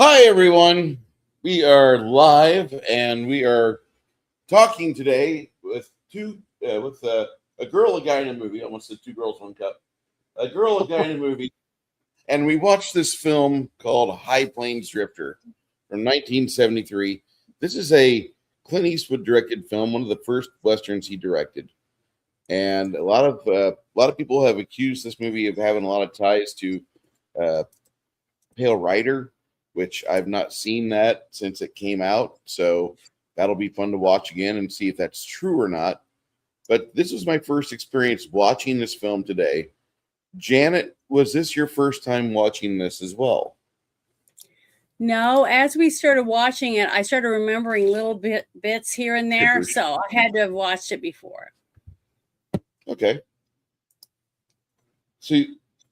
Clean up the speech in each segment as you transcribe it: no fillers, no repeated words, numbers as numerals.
Hi, everyone. We are live, and we are talking today with a girl, a guy in a movie. I almost said two girls, one cup. A girl, a guy in a movie, and we watched this film called High Plains Drifter from 1973. This is a Clint Eastwood directed film, one of the first westerns he directed, and a lot of people have accused this movie of having a lot of ties to uh, Pale Rider, which I've not seen that since it came out. So that'll be fun to watch again and see if that's true or not. But this was my first experience watching this film today. Janet, was this your first time watching this as well? No, as we started watching it, I started remembering little bits here and there, Tippers. so I had to have watched it before. Okay. So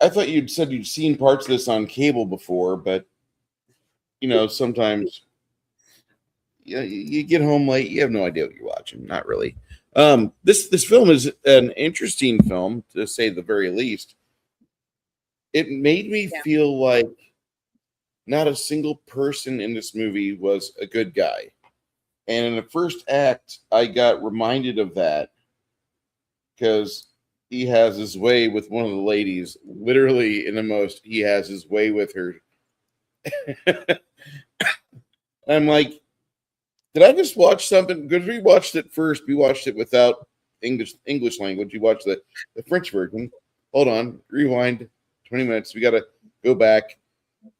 I thought you'd said you'd seen parts of this on cable before, but sometimes you get home late, you have no idea what you're watching. Not really. This film is an interesting film, to say the very least. It made me Yeah. feel like not a single person in this movie was a good guy. And in the first act, I got reminded of that because he has his way with one of the ladies. Literally, in the most, he has his way with her. I'm like, did I just watch something? Because we watched it first. We watched it without English language. We watched the French version. Hold on, rewind 20 minutes. We got to go back.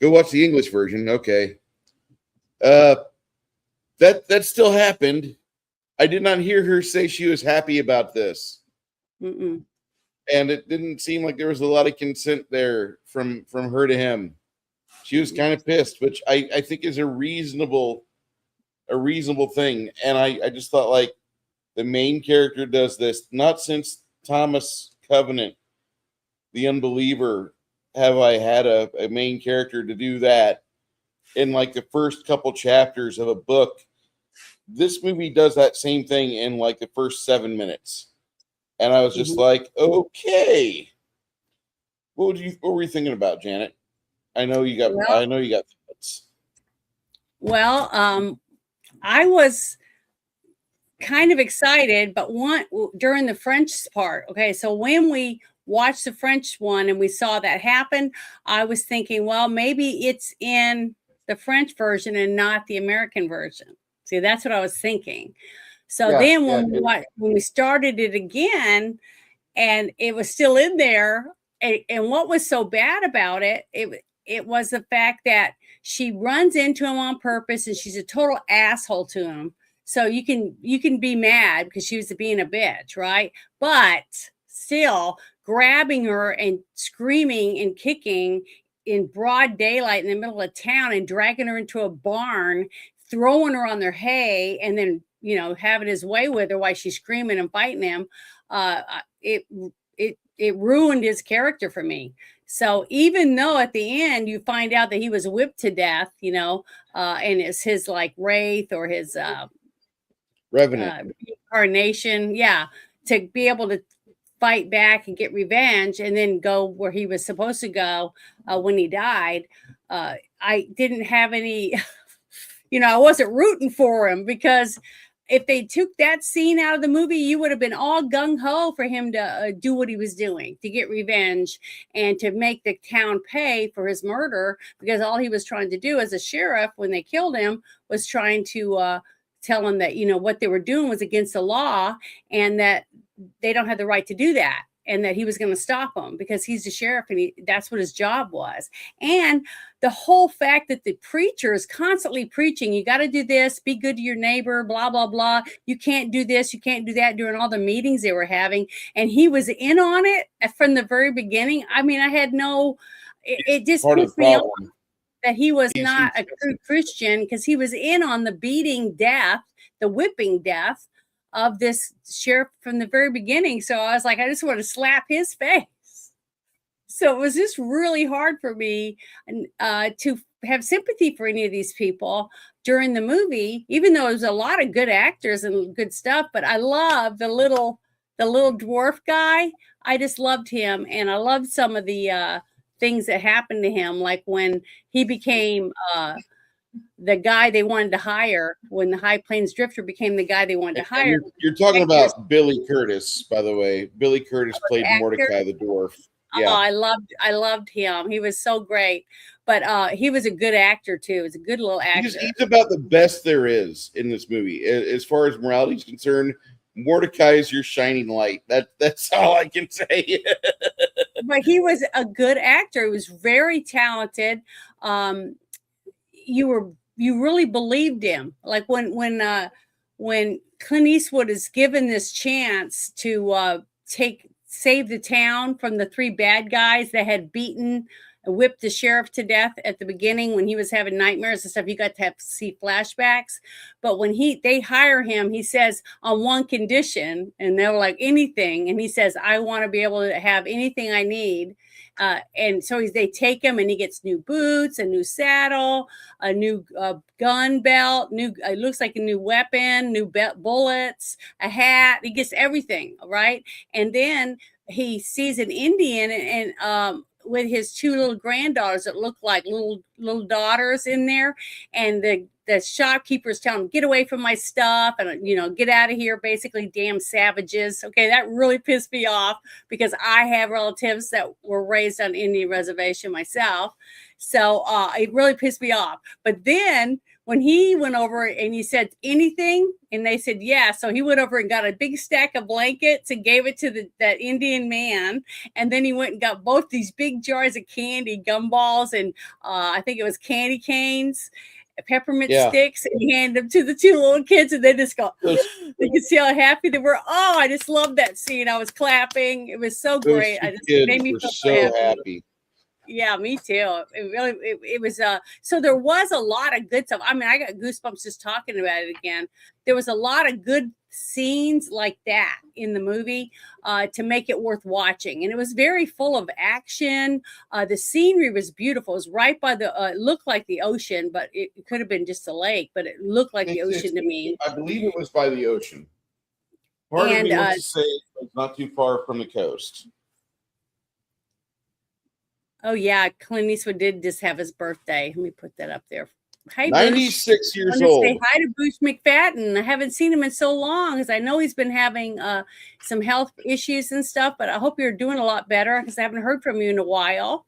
Go watch the English version. Okay. That still happened. I did not hear her say she was happy about this. Mm-mm. And it didn't seem like there was a lot of consent there from her to him. She was kind of pissed, which I think is a reasonable thing. And I just thought, like, the main character does this. Not since Thomas Covenant, the Unbeliever, have I had a main character to do that in like the first couple chapters of a book. This movie does that same thing in like the first 7 minutes. And I was just Mhm. like, okay. What were you thinking about, Janet? Well, I know you got thoughts. well, I was kind of excited, but during the French part. Okay, so when we watched the French one and we saw that happen, I was thinking, well, maybe it's in the French version and not the American version. See, that's what I was thinking. So Yeah, then yeah. when we started it again, and it was still in there. And what was so bad about it was the fact that she runs into him on purpose, and she's a total asshole to him. So you can be mad because she was being a bitch, right? But still grabbing her and screaming and kicking in broad daylight in the middle of town and dragging her into a barn, throwing her on their hay, and then having his way with her while she's screaming and fighting him. Uh, it it it ruined his character for me. So even though at the end you find out that he was whipped to death, and it's his like wraith or his Revenant. reincarnation, yeah, to be able to fight back and get revenge, and then go where he was supposed to go when he died. I didn't have any, I wasn't rooting for him because if they took that scene out of the movie, you would have been all gung ho for him to do what he was doing, to get revenge and to make the town pay for his murder, because all he was trying to do as a sheriff when they killed him was trying to tell him that, what they were doing was against the law, and that they don't have the right to do that, and that he was going to stop them because he's the sheriff, and that's what his job was. And the whole fact that the preacher is constantly preaching, you got to do this, be good to your neighbor, blah, blah, blah. You can't do this, you can't do that, during all the meetings they were having. And he was in on it from the very beginning. I mean, it just Part of the pissed me off problem. that he was He's not a true Christian, because he was in on the beating death, the whipping death of this sheriff from the very beginning. So I was like, I just want to slap his face. So it was just really hard for me to have sympathy for any of these people during the movie, even though there's a lot of good actors and good stuff. But I love the little dwarf guy. I just loved him, and I loved some of the things that happened to him, like when he became the guy they wanted to hire when the High Plains Drifter became the guy they wanted to hire. You're talking about Billy Curtis, by the way. Billy Curtis played actor. Mordecai the dwarf. Oh, Yeah, I loved him. He was so great. But he was a good actor too. He was a good little actor. he's about the best there is in this movie. As far as morality is concerned, Mordecai is your shining light. That's all I can say. But he was a good actor. He was very talented. You really believed him. Like when Clint Eastwood is given this chance to save the town from the three bad guys that had beaten and whipped the sheriff to death at the beginning when he was having nightmares and stuff. You got to have to see flashbacks. But when they hire him, he says on one condition, and they were like, anything. And he says, I want to be able to have anything I need. And so they take him, and he gets new boots, a new saddle, a new gun belt, it looks like a new weapon, new bullets, a hat. He gets everything, right? And then he sees an Indian and with his two little granddaughters that look like little daughters in there, and the shopkeepers tell him, get away from my stuff and get out of here, basically, damn savages. Okay, that really pissed me off because I have relatives that were raised on Indian reservation myself, so it really pissed me off. But then when he went over and he said anything, and they said yeah, so he went over and got a big stack of blankets and gave it to that Indian man, and then he went and got both these big jars of candy, gumballs, and I think it was candy canes, peppermint sticks, and he handed them to the two little kids, and they just go, they could see how happy they were. Oh, I just loved that scene. I was clapping. It was so great. I just made me feel so happy. Yeah, me too. It was so there was a lot of good stuff. I mean, I got goosebumps just talking about it again. There was a lot of good scenes like that in the movie to make it worth watching, and it was very full of action. The scenery was beautiful. It was right by it looked like the ocean, but it could have been just a lake, but it looked like the ocean to me. I believe it was by the ocean. Part of me wants to say it's not too far from the coast. Oh yeah, Clint Eastwood did just have his birthday. Let me put that up there. Hi, 96 years old. Say hi to Bruce McFadden. I haven't seen him in so long because I know he's been having some health issues and stuff, but I hope you're doing a lot better because I haven't heard from you in a while.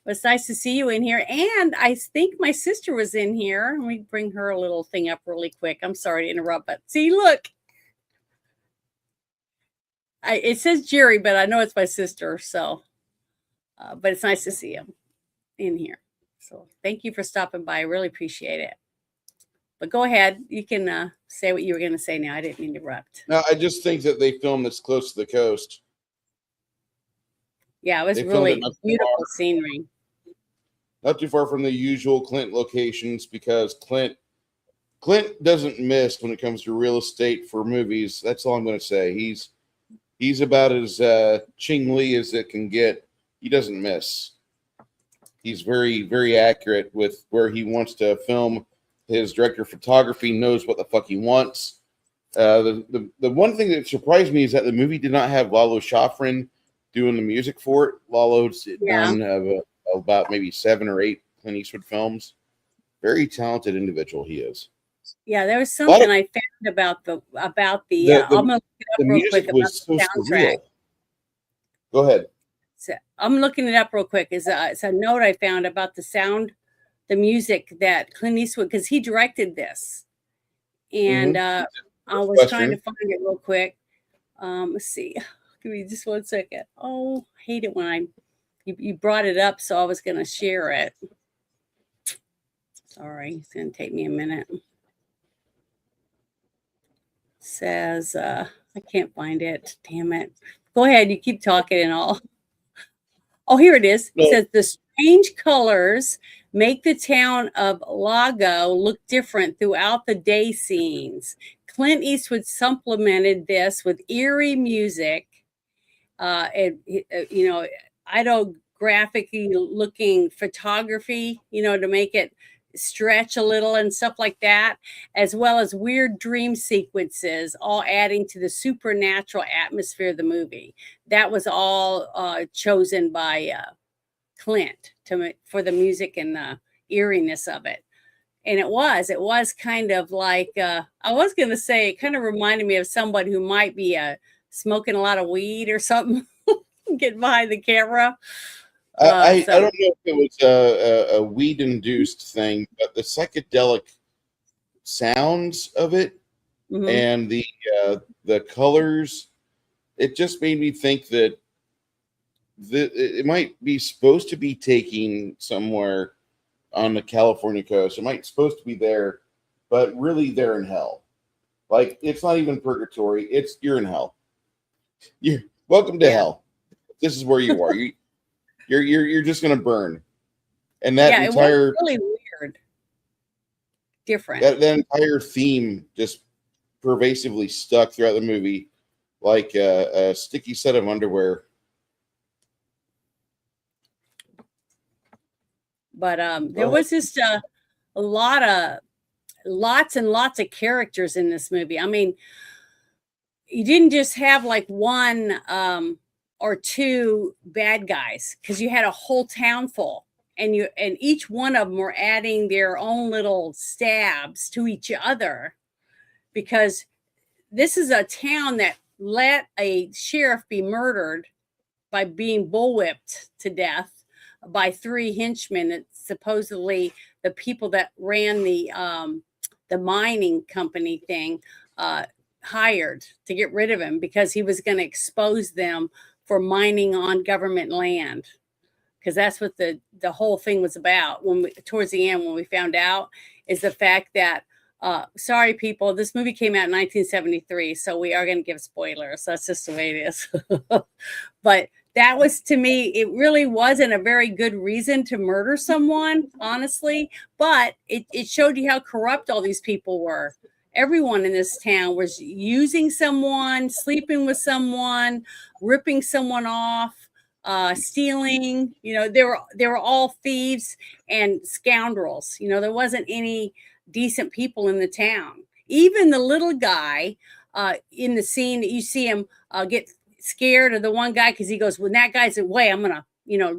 But it's nice to see you in here. And I think my sister was in here. Let me bring her a little thing up really quick. I'm sorry to interrupt, but see, look. It says Jerry, but I know it's my sister, so... but it's nice to see him in here. So thank you for stopping by. I really appreciate it. But go ahead. You can say what you were going to say now. I didn't interrupt. No, I just think that they filmed this close to the coast. Yeah, it was really beautiful scenery. Not too far from the usual Clint locations because Clint doesn't miss when it comes to real estate for movies. That's all I'm going to say. He's about as Ching Lee as it can get. He doesn't miss. He's very, very accurate with where he wants to film. His director of photography knows what the fuck he wants. The one thing that surprised me is that the movie did not have Lalo Schifrin doing the music for it. Lalo's done about maybe 7 or 8 Clint Eastwood films. Very talented individual he is. Yeah, there was something I found about the I'm gonna look it up real quick about the soundtrack. Go ahead. So I'm looking it up real quick. It's a note I found about the music that Clint Eastwood, because he directed this, and I was trying to find it real quick. Let's see. Give me just 1 second. Oh, I hate it when you brought it up, so I was going to share it. Sorry, it's going to take me a minute. It says I can't find it. Damn it. Go ahead. You keep talking and all. Oh, here it is. It says the strange colors make the town of Lago look different throughout the day scenes. Clint Eastwood supplemented this with eerie music, ideographically looking photography, to make it stretch a little and stuff like that, as well as weird dream sequences, all adding to the supernatural atmosphere of the movie. That was all chosen by Clint for the music and the eeriness of it. And it was kind of like, I was going to say, it kind of reminded me of someone who might be smoking a lot of weed or something, getting behind the camera. I don't know if it was a weed induced thing, but the psychedelic sounds of it Mhm. and the colors, it just made me think that it might be supposed to be taking somewhere on the California coast. It might supposed to be there, but really they're in hell. Like it's not even purgatory. It's you're in hell. You're welcome to Yeah. hell. This is where you are. You're just gonna burn. And that Yeah, it was entire really weird. Different. that entire theme just pervasively stuck throughout the movie like a sticky set of underwear. But there was just a lots and lots of characters in this movie. I mean, you didn't just have like one or two bad guys, because you had a whole town full, and each one of them were adding their own little stabs to each other, because this is a town that let a sheriff be murdered by being bullwhipped to death by three henchmen that supposedly the people that ran the mining company thing hired to get rid of him, because he was going to expose them for mining on government land, because that's what the whole thing was about. When towards the end, when we found out, is the fact that sorry people, this movie came out in 1973, so we are going to give spoilers. That's just the way it is. But that was, to me, it really wasn't a very good reason to murder someone, honestly, but it showed you how corrupt all these people were. Everyone in this town was using someone, sleeping with someone, ripping someone off, stealing. They were all thieves and scoundrels. There wasn't any decent people in the town. Even the little guy in the scene that you see him get scared of the one guy, because he goes, when that guy's away, I'm gonna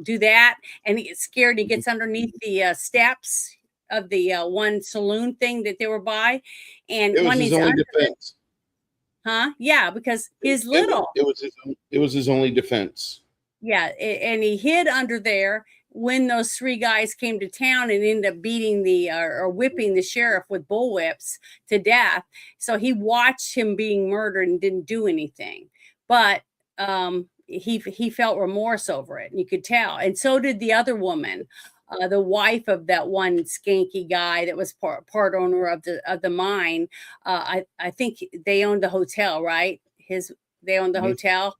do that, and he gets scared. He gets underneath the steps of the one saloon thing that they were by, and It was when his he's only under defense. yeah, because he's little. It was his only defense. Yeah, and he hid under there when those three guys came to town and ended up beating or whipping the sheriff with bullwhips to death. So he watched him being murdered and didn't do anything, but he felt remorse over it, and you could tell. And so did the other woman, the wife of that one skanky guy that was part owner of the mine. I think they owned the hotel, right? They owned the hotel.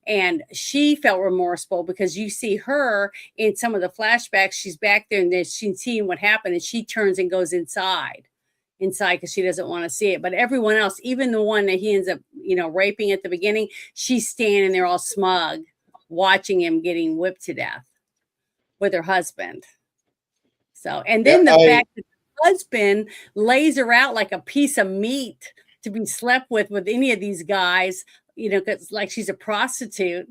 And she felt remorseful, because you see her in some of the flashbacks. She's back there and then she's seeing what happened, and she turns and goes inside because she doesn't want to see it. But everyone else, even the one that he ends up, raping at the beginning, she's standing there all smug, watching him getting whipped to death with her husband. So, and then the fact that the husband lays her out like a piece of meat to be slept with any of these guys, because like she's a prostitute.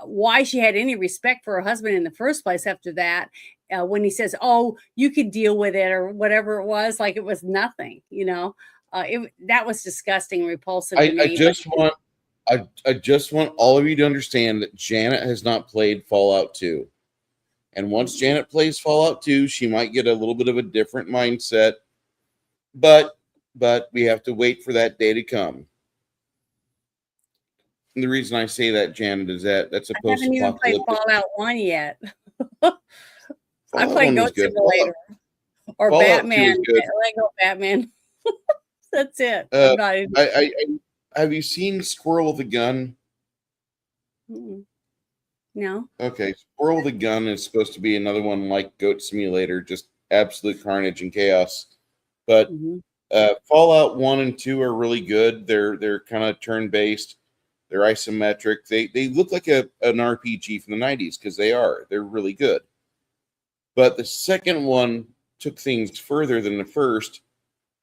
Why she had any respect for her husband in the first place after that, when he says, "Oh, you could deal with it," or whatever it was, like it was nothing. That was disgusting and repulsive to me. I just want all of you to understand that Janet has not played Fallout 2. And once Janet plays Fallout 2, she might get a little bit of a different mindset. But we have to wait for that day to come. And the reason I say that, Janet, is that's a post-apocalyptic. I haven't even played Fallout 1 yet. I played Goat Simulator or Fallout Batman. Lego Batman. That's it. Have you seen Squirrel with a Gun? No. Okay, Squirrel with a Gun is supposed to be another one like Goat Simulator, just absolute carnage and chaos. But Fallout 1 and 2 are really good. They're kind of turn-based. They're isometric. They look like an RPG from the 90s, because they are. They're really good. But the second one took things further than the first,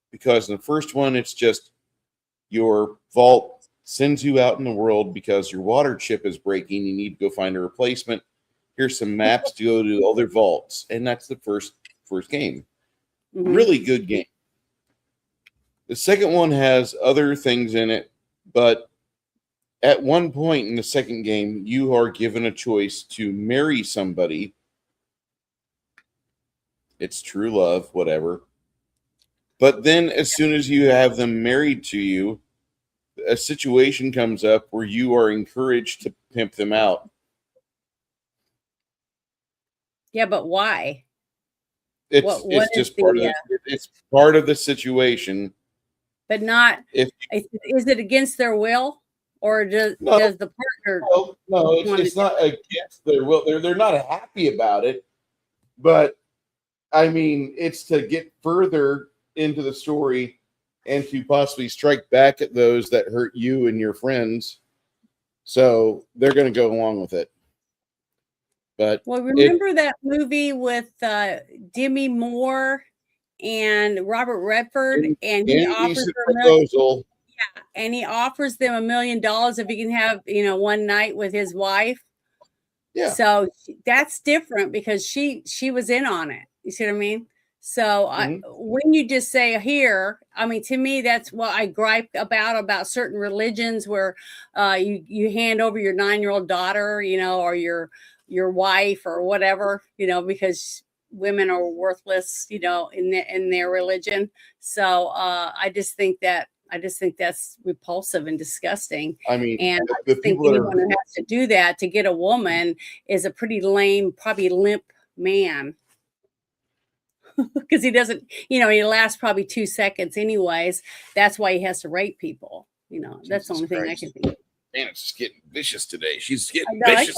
because in the first one, it's just your vault sends you out in the world because your water chip is breaking. You need to go find a replacement. Here's some maps to go to all their vaults. And that's the first game. Really good game. The second one has other things in it, but at one point in the second game, you are given a choice to marry somebody. It's true love, whatever. But then, as soon as you have them married to you, a situation comes up where you are encouraged to pimp them out. Yeah, but why? It's just part of it's part of the situation. But not If is it against their will, or does the partner? No, it's not against their will. They're not happy about it, but I mean, it's to get further into the story and to possibly strike back at those that hurt you and your friends. So they're going to go along with it. But remember that movie with Demi Moore and Robert Redford, and he offers them and he offers them $1 million if he can have one night with his wife. Yeah. So that's different because she was in on it. You see what I mean? So when you just say here, I mean, to me, that's what I gripe about certain religions where you hand over your 9-year-old daughter, or your wife or whatever, because women are worthless, in their religion. So I just think that's repulsive and disgusking. I mean, and I think anyone who has to do that to get a woman is a pretty lame, probably limp man. Because he doesn't, he lasts probably 2 seconds anyways. That's why he has to rape people. That's the only thing I can think of. Man, it's just getting vicious today. She's getting vicious.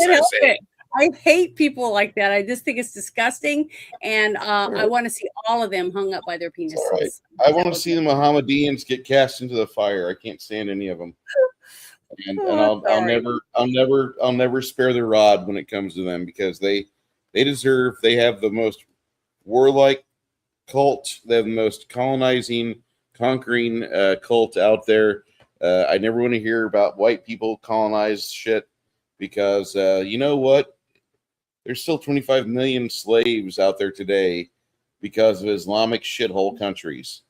I hate people like that. I just think it's disgusting. And I want to see all of them hung up by their penises. Right. I want to see the Mohammedans get cast into the fire. I can't stand any of them. And I'll never spare the rod when it comes to them, because they have the most warlike cult. They have the most colonizing, conquering cult out there. I never want to hear about white people colonize shit, because you know what? There's still 25 million slaves out there today because of Islamic shithole countries.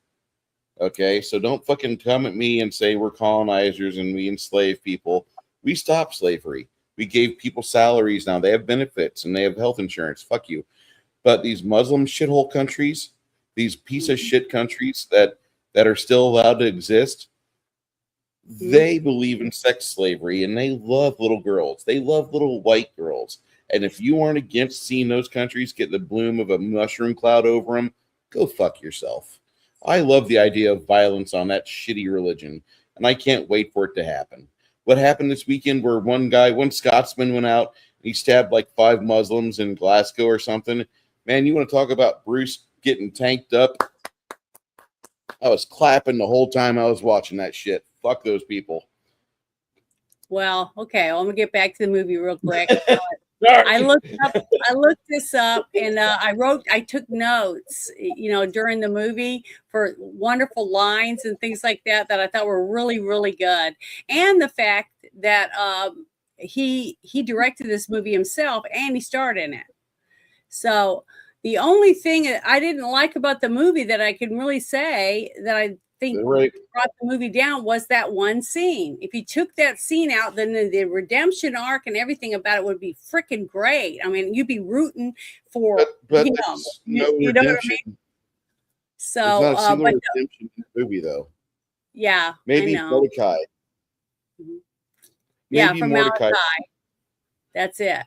Okay, so don't fucking come at me and say we're colonizers and we enslave people. We stopped slavery. We gave people salaries now. They have benefits and they have health insurance. Fuck you. But these Muslim shithole countries, these piece of shit countries that are still allowed to exist, they believe in sex slavery and they love little girls. They love little white girls. And if you aren't against seeing those countries get the bloom of a mushroom cloud over them, go fuck yourself. I love the idea of violence on that shitty religion, and I can't wait for it to happen. What happened this weekend where one Scotsman went out and he stabbed like 5 Muslims in Glasgow or something? Man, you want to talk about Bruce getting tanked up? I was clapping the whole time I was watching that shit. Fuck those people. Well, okay. Well, I'm gonna get back to the movie real quick. I looked this up, and I took notes, during the movie for wonderful lines and things like that I thought were really, really good. And the fact that he directed this movie himself and he starred in it. So the only thing I didn't like about the movie that I can really say that I think brought the movie down was that one scene. If you took that scene out, then the redemption arc and everything about it would be freaking great. I mean, you'd be rooting for but no redemption. Know what I mean? So there's not a single redemption in the movie, though. Yeah, maybe Mordecai. Maybe from Mordecai. That's it.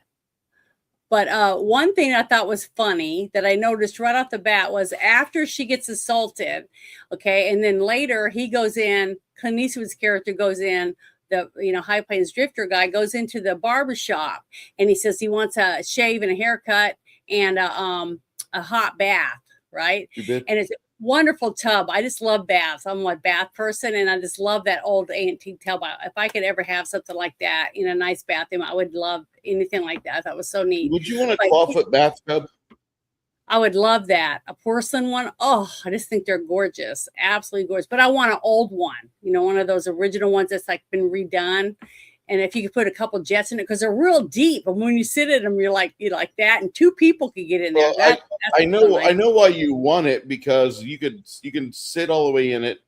But one thing I thought was funny that I noticed right off the bat was after she gets assaulted, okay, and then later he goes in, Clint Eastwood's character goes in, the High Plains Drifter guy goes into the barbershop and he says he wants a shave and a haircut and a hot bath, right? And it's a wonderful tub. I just love baths. I'm a bath person, and I just love that old antique tub. If I could ever have something like that in a nice bathroom, I would love anything like that. I thought it was so neat. Would you want a 12-foot bathtub? I would love that. A porcelain one. Oh, I just think they're gorgeous. Absolutely gorgeous. But I want an old one, one of those original ones that's like been redone. And if you could put a couple jets in it, because they're real deep, and when you sit in them, you're like that, and 2 people could get in there. Well, I know nice. why you want it, because you can sit all the way in it,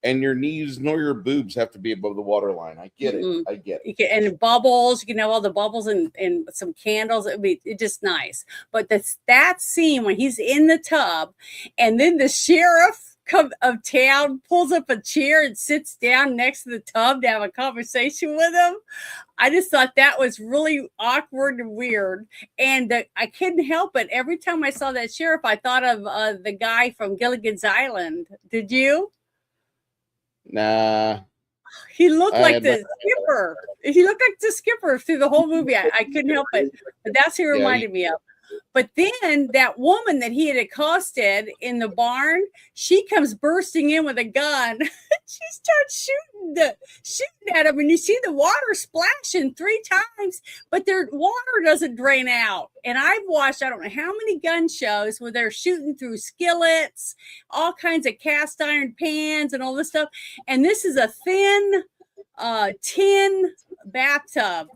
and your knees nor your boobs have to be above the water line. I get it. I get it. And bubbles, you can have all the bubbles and some candles. It's just nice. But that scene when he's in the tub, and then the sheriff of town pulls up a chair and sits down next to the tub to have a conversation with him. I just thought that was really awkward and weird. And I couldn't help it. Every time I saw that sheriff, I thought of the guy from Gilligan's Island. Did you? Nah. He looked like the skipper. He looked like the skipper through the whole movie. I couldn't help it. But that's who he reminded me of. But then that woman that he had accosted in the barn, she comes bursting in with a gun. She starts shooting at him, and you see the water splashing 3 times, but their water doesn't drain out. And I've watched, I don't know how many gun shows where they're shooting through skillets, all kinds of cast iron pans and all this stuff. And this is a thin tin bathtub,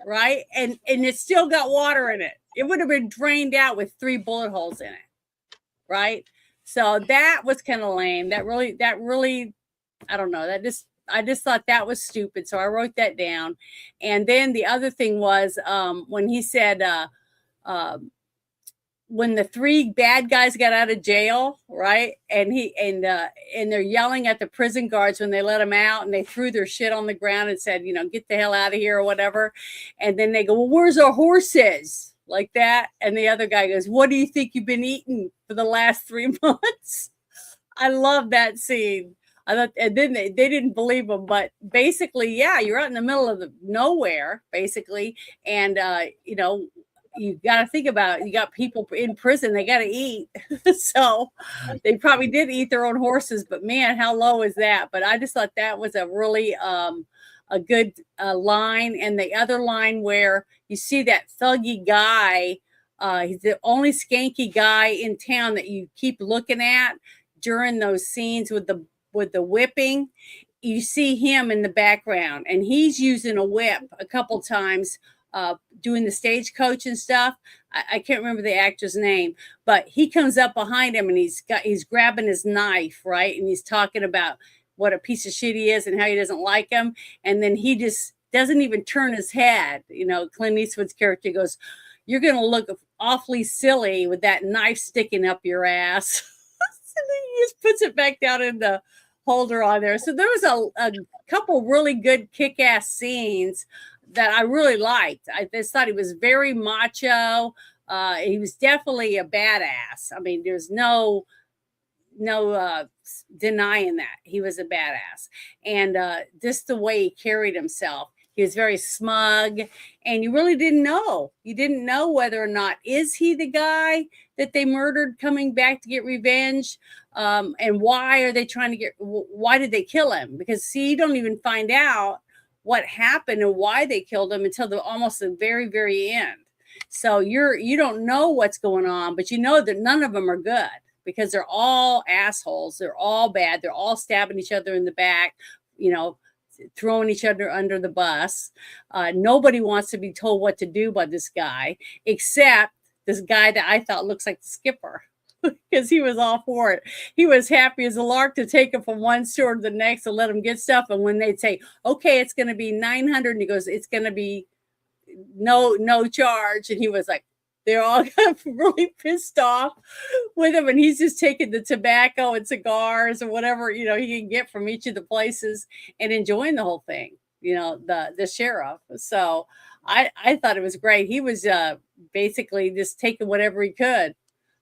right? And it's still got water in it. It would have been drained out with 3 bullet holes in it, right? So that was kind of lame. That really, I don't know. I just thought that was stupid. So I wrote that down. And then the other thing was when he said, when the 3 bad guys got out of jail, right? And they're yelling at the prison guards when they let them out, and they threw their shit on the ground and said, get the hell out of here or whatever. And then they go, well, where's our horses? Like that. And the other guy goes, what do you think you've been eating for the last 3 months? I love that scene. I thought, and then they didn't believe him, but basically, yeah, you're out in the middle of nowhere, basically. And, you got to think about it. You got people in prison, they got to eat. So they probably did eat their own horses, but man, how low is that? But I just thought that was a really, a good line. And the other line where you see that thuggy guy, he's the only skanky guy in town that you keep looking at during those scenes with the whipping. You see him in the background, and he's using a whip a couple times, doing the stagecoach and stuff. I can't remember the actor's name, but he comes up behind him and he's grabbing his knife, right? And he's talking about what a piece of shit he is and how he doesn't like him. And then he just doesn't even turn his head. Clint Eastwood's character goes, you're going to look awfully silly with that knife sticking up your ass. And then he just puts it back down in the holder on there. So there was a couple really good kick-ass scenes that I really liked. I just thought he was very macho. He was definitely a badass. I mean, there's no denying that he was a badass. And just the way he carried himself, he was very smug, and you really didn't know. You didn't know whether or not is he the guy that they murdered coming back to get revenge, and why are they trying to why did they kill him? Because you don't even find out what happened and why they killed him until almost the very, very end. So you don't know what's going on, but you know that none of them are good because they're all assholes. They're all bad. They're all stabbing each other in the back, throwing each other under the bus. Nobody wants to be told what to do by this guy, except this guy that I thought looks like the skipper, because he was all for it. He was happy as a lark to take him from one store to the next and let him get stuff. And when they'd say, okay, it's going to be $900, and he goes, it's going to be no charge. And he was like, they're all kind of really pissed off with him. And he's just taking the tobacco and cigars or whatever, he can get from each of the places and enjoying the whole thing, the sheriff. So I thought it was great. He was basically just taking whatever he could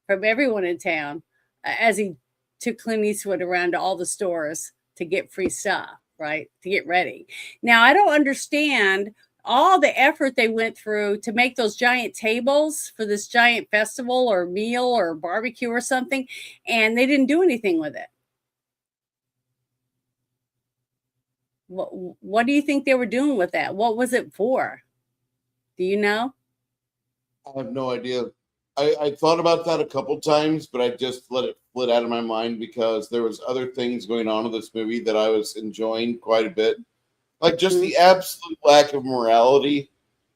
from everyone in town as he took Clint Eastwood around to all the stores to get free stuff, right? To get ready. Now, I don't understand all the effort they went through to make those giant tables for this giant festival or meal or barbecue or something, and they didn't do anything with it. What do you think they were doing with that? What was it for? Do you know? I have no idea. I thought about that a couple times, but I just let it flit out of my mind because there was other things going on in this movie that I was enjoying quite a bit. Like just Mhm. the absolute lack of morality.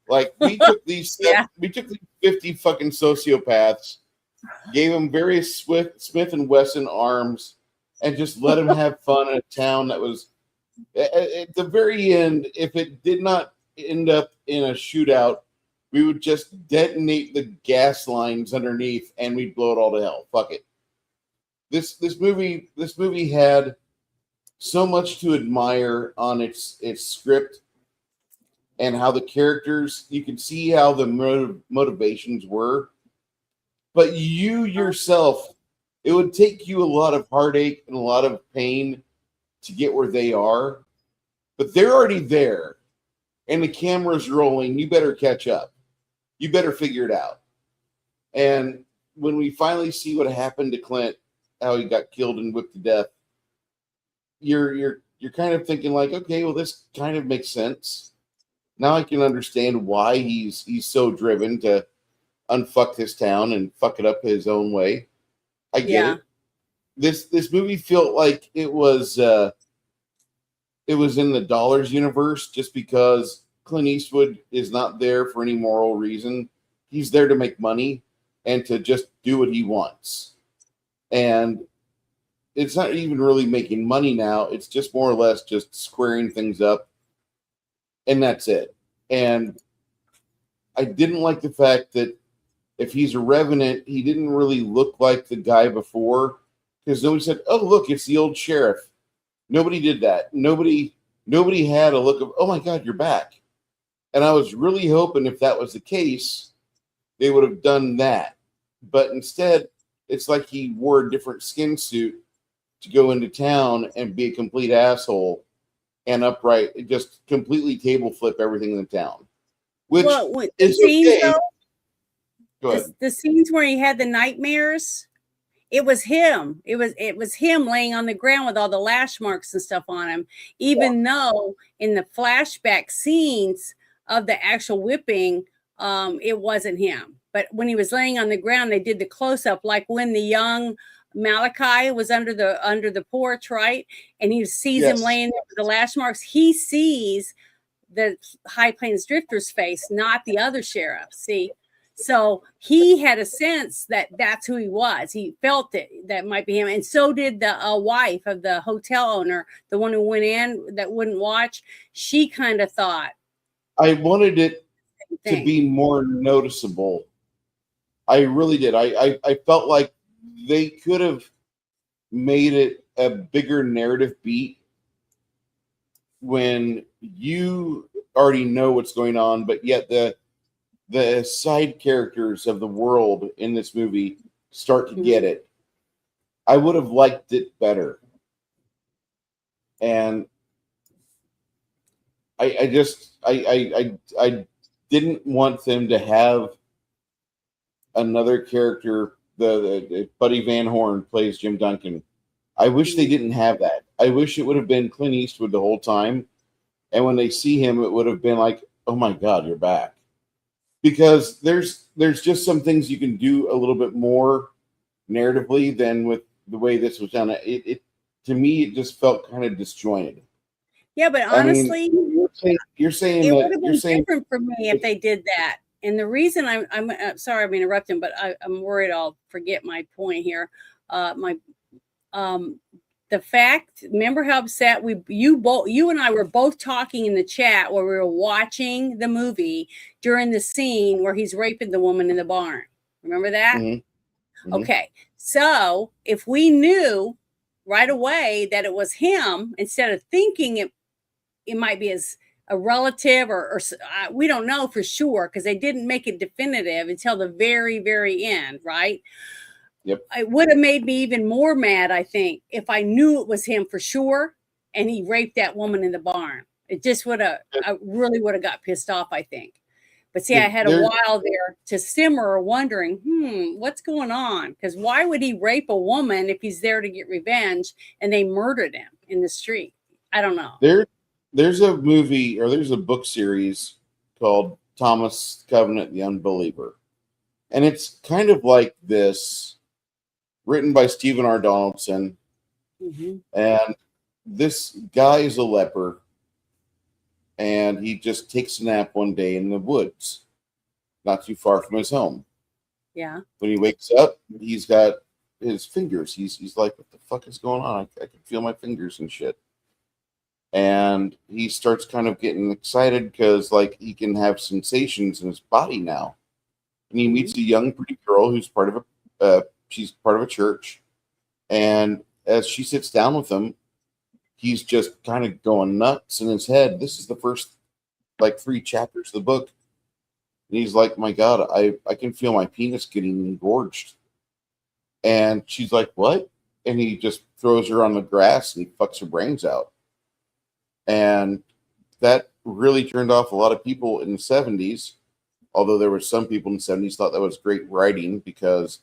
Like we took these Yeah. we took these 50 fucking sociopaths, gave them various Smith and Wesson arms, and just let them have fun in a town that was at the very end. If it did not end up in a shootout, we would just detonate the gas lines underneath and we'd blow it all to hell. Fuck it. This movie had so much to admire on its script and how the characters, you could see how the motivations were, but you yourself, it would take you a lot of heartache and a lot of pain to get where they are, but they're already there and the camera's rolling. You better catch up, you better figure it out. And when we finally see what happened to Clint, how he got killed and whipped to death, you're kind of thinking like, okay, well, this kind of makes sense. Now I can understand why he's so driven to unfuck this town and fuck it up his own way. I get Yeah. it. This movie felt like it was in the dollars universe just because Clint Eastwood is not there for any moral reason. He's there to make money and to just do what he wants. And it's not even really making money now. It's just more or less just squaring things up. And that's it. And I didn't like the fact that if he's a revenant, he didn't really look like the guy before because nobody said, "Oh, look, it's the old sheriff." Nobody did that. Nobody had a look of, "Oh my God, you're back." And I was really hoping if that was the case, they would have done that. But instead, it's like he wore a different skin suit to go into town and be a complete asshole and upright, just completely table flip everything in the town, which Well, the is scenes okay. though, Go ahead. the scenes where he had the nightmares, it was him. It was him laying on the ground with all the lash marks and stuff on him. Even though in the flashback scenes of the actual whipping, it wasn't him. But when he was laying on the ground, they did the close up, like when the young Malachi was under the porch, right? And he sees him Yes. laying there with the lash marks. He sees the High Plains Drifter's face, not the other sheriff. See, so he had a sense that that's who he was. He felt it that might be him, and so did the wife of the hotel owner, the one who went in that wouldn't watch. She kind of thought I wanted it the to thing. be more noticeable. I really did. I felt like they could have made it a bigger narrative beat when you already know what's going on, but yet the side characters of the world in this movie start to get it. I would have liked it better. And I didn't want them to have another character. The Buddy Van Horn plays Jim Duncan. I wish they didn't have that. I wish it would have been Clint Eastwood the whole time. And when they see him, it would have been like, "Oh my God, you're back." Because there's just some things you can do a little bit more narratively than with the way this was done. It to me, it just felt kind of disjointed. Yeah, but I mean, honestly, you're saying it would that have you're been saying different for me if they did that. And the reason I'm sorry I'm interrupting, but I'm worried I'll forget my point here. My the fact, remember how upset you and I were both talking in the chat where we were watching the movie during the scene where he's raping the woman in the barn. Remember that? Mm-hmm. Okay. So if we knew right away that it was him, instead of thinking it might be as a relative or we don't know for sure because they didn't make it definitive until the very, very end, right? Yep. It would have made me even more mad, I think, if I knew it was him for sure and he raped that woman in the barn. It just I really would have got pissed off, I think. But see, I had a while there to simmer, wondering, what's going on? Because why would he rape a woman if he's there to get revenge and they murdered him in the street? I don't know. There's a movie or there's a book series called Thomas Covenant the Unbeliever. And it's kind of like this, written by Stephen R. Donaldson. Mm-hmm. And this guy is a leper. and he just takes a nap one day in the woods, not too far from his home. Yeah. When he wakes up, he's got his fingers. He's like, what the fuck is going on? I can feel my fingers and shit. And he starts kind of getting excited because like he can have sensations in his body now. And he meets a young pretty girl who's part of she's part of a church. And as she sits down with him, he's just kind of going nuts in his head. This is the first like 3 chapters of the book. And he's like, my God, I can feel my penis getting engorged. And she's like, what? And he just throws her on the grass and he fucks her brains out. And that really turned off a lot of people in the 70s. Although there were some people in the 70s thought that was great writing because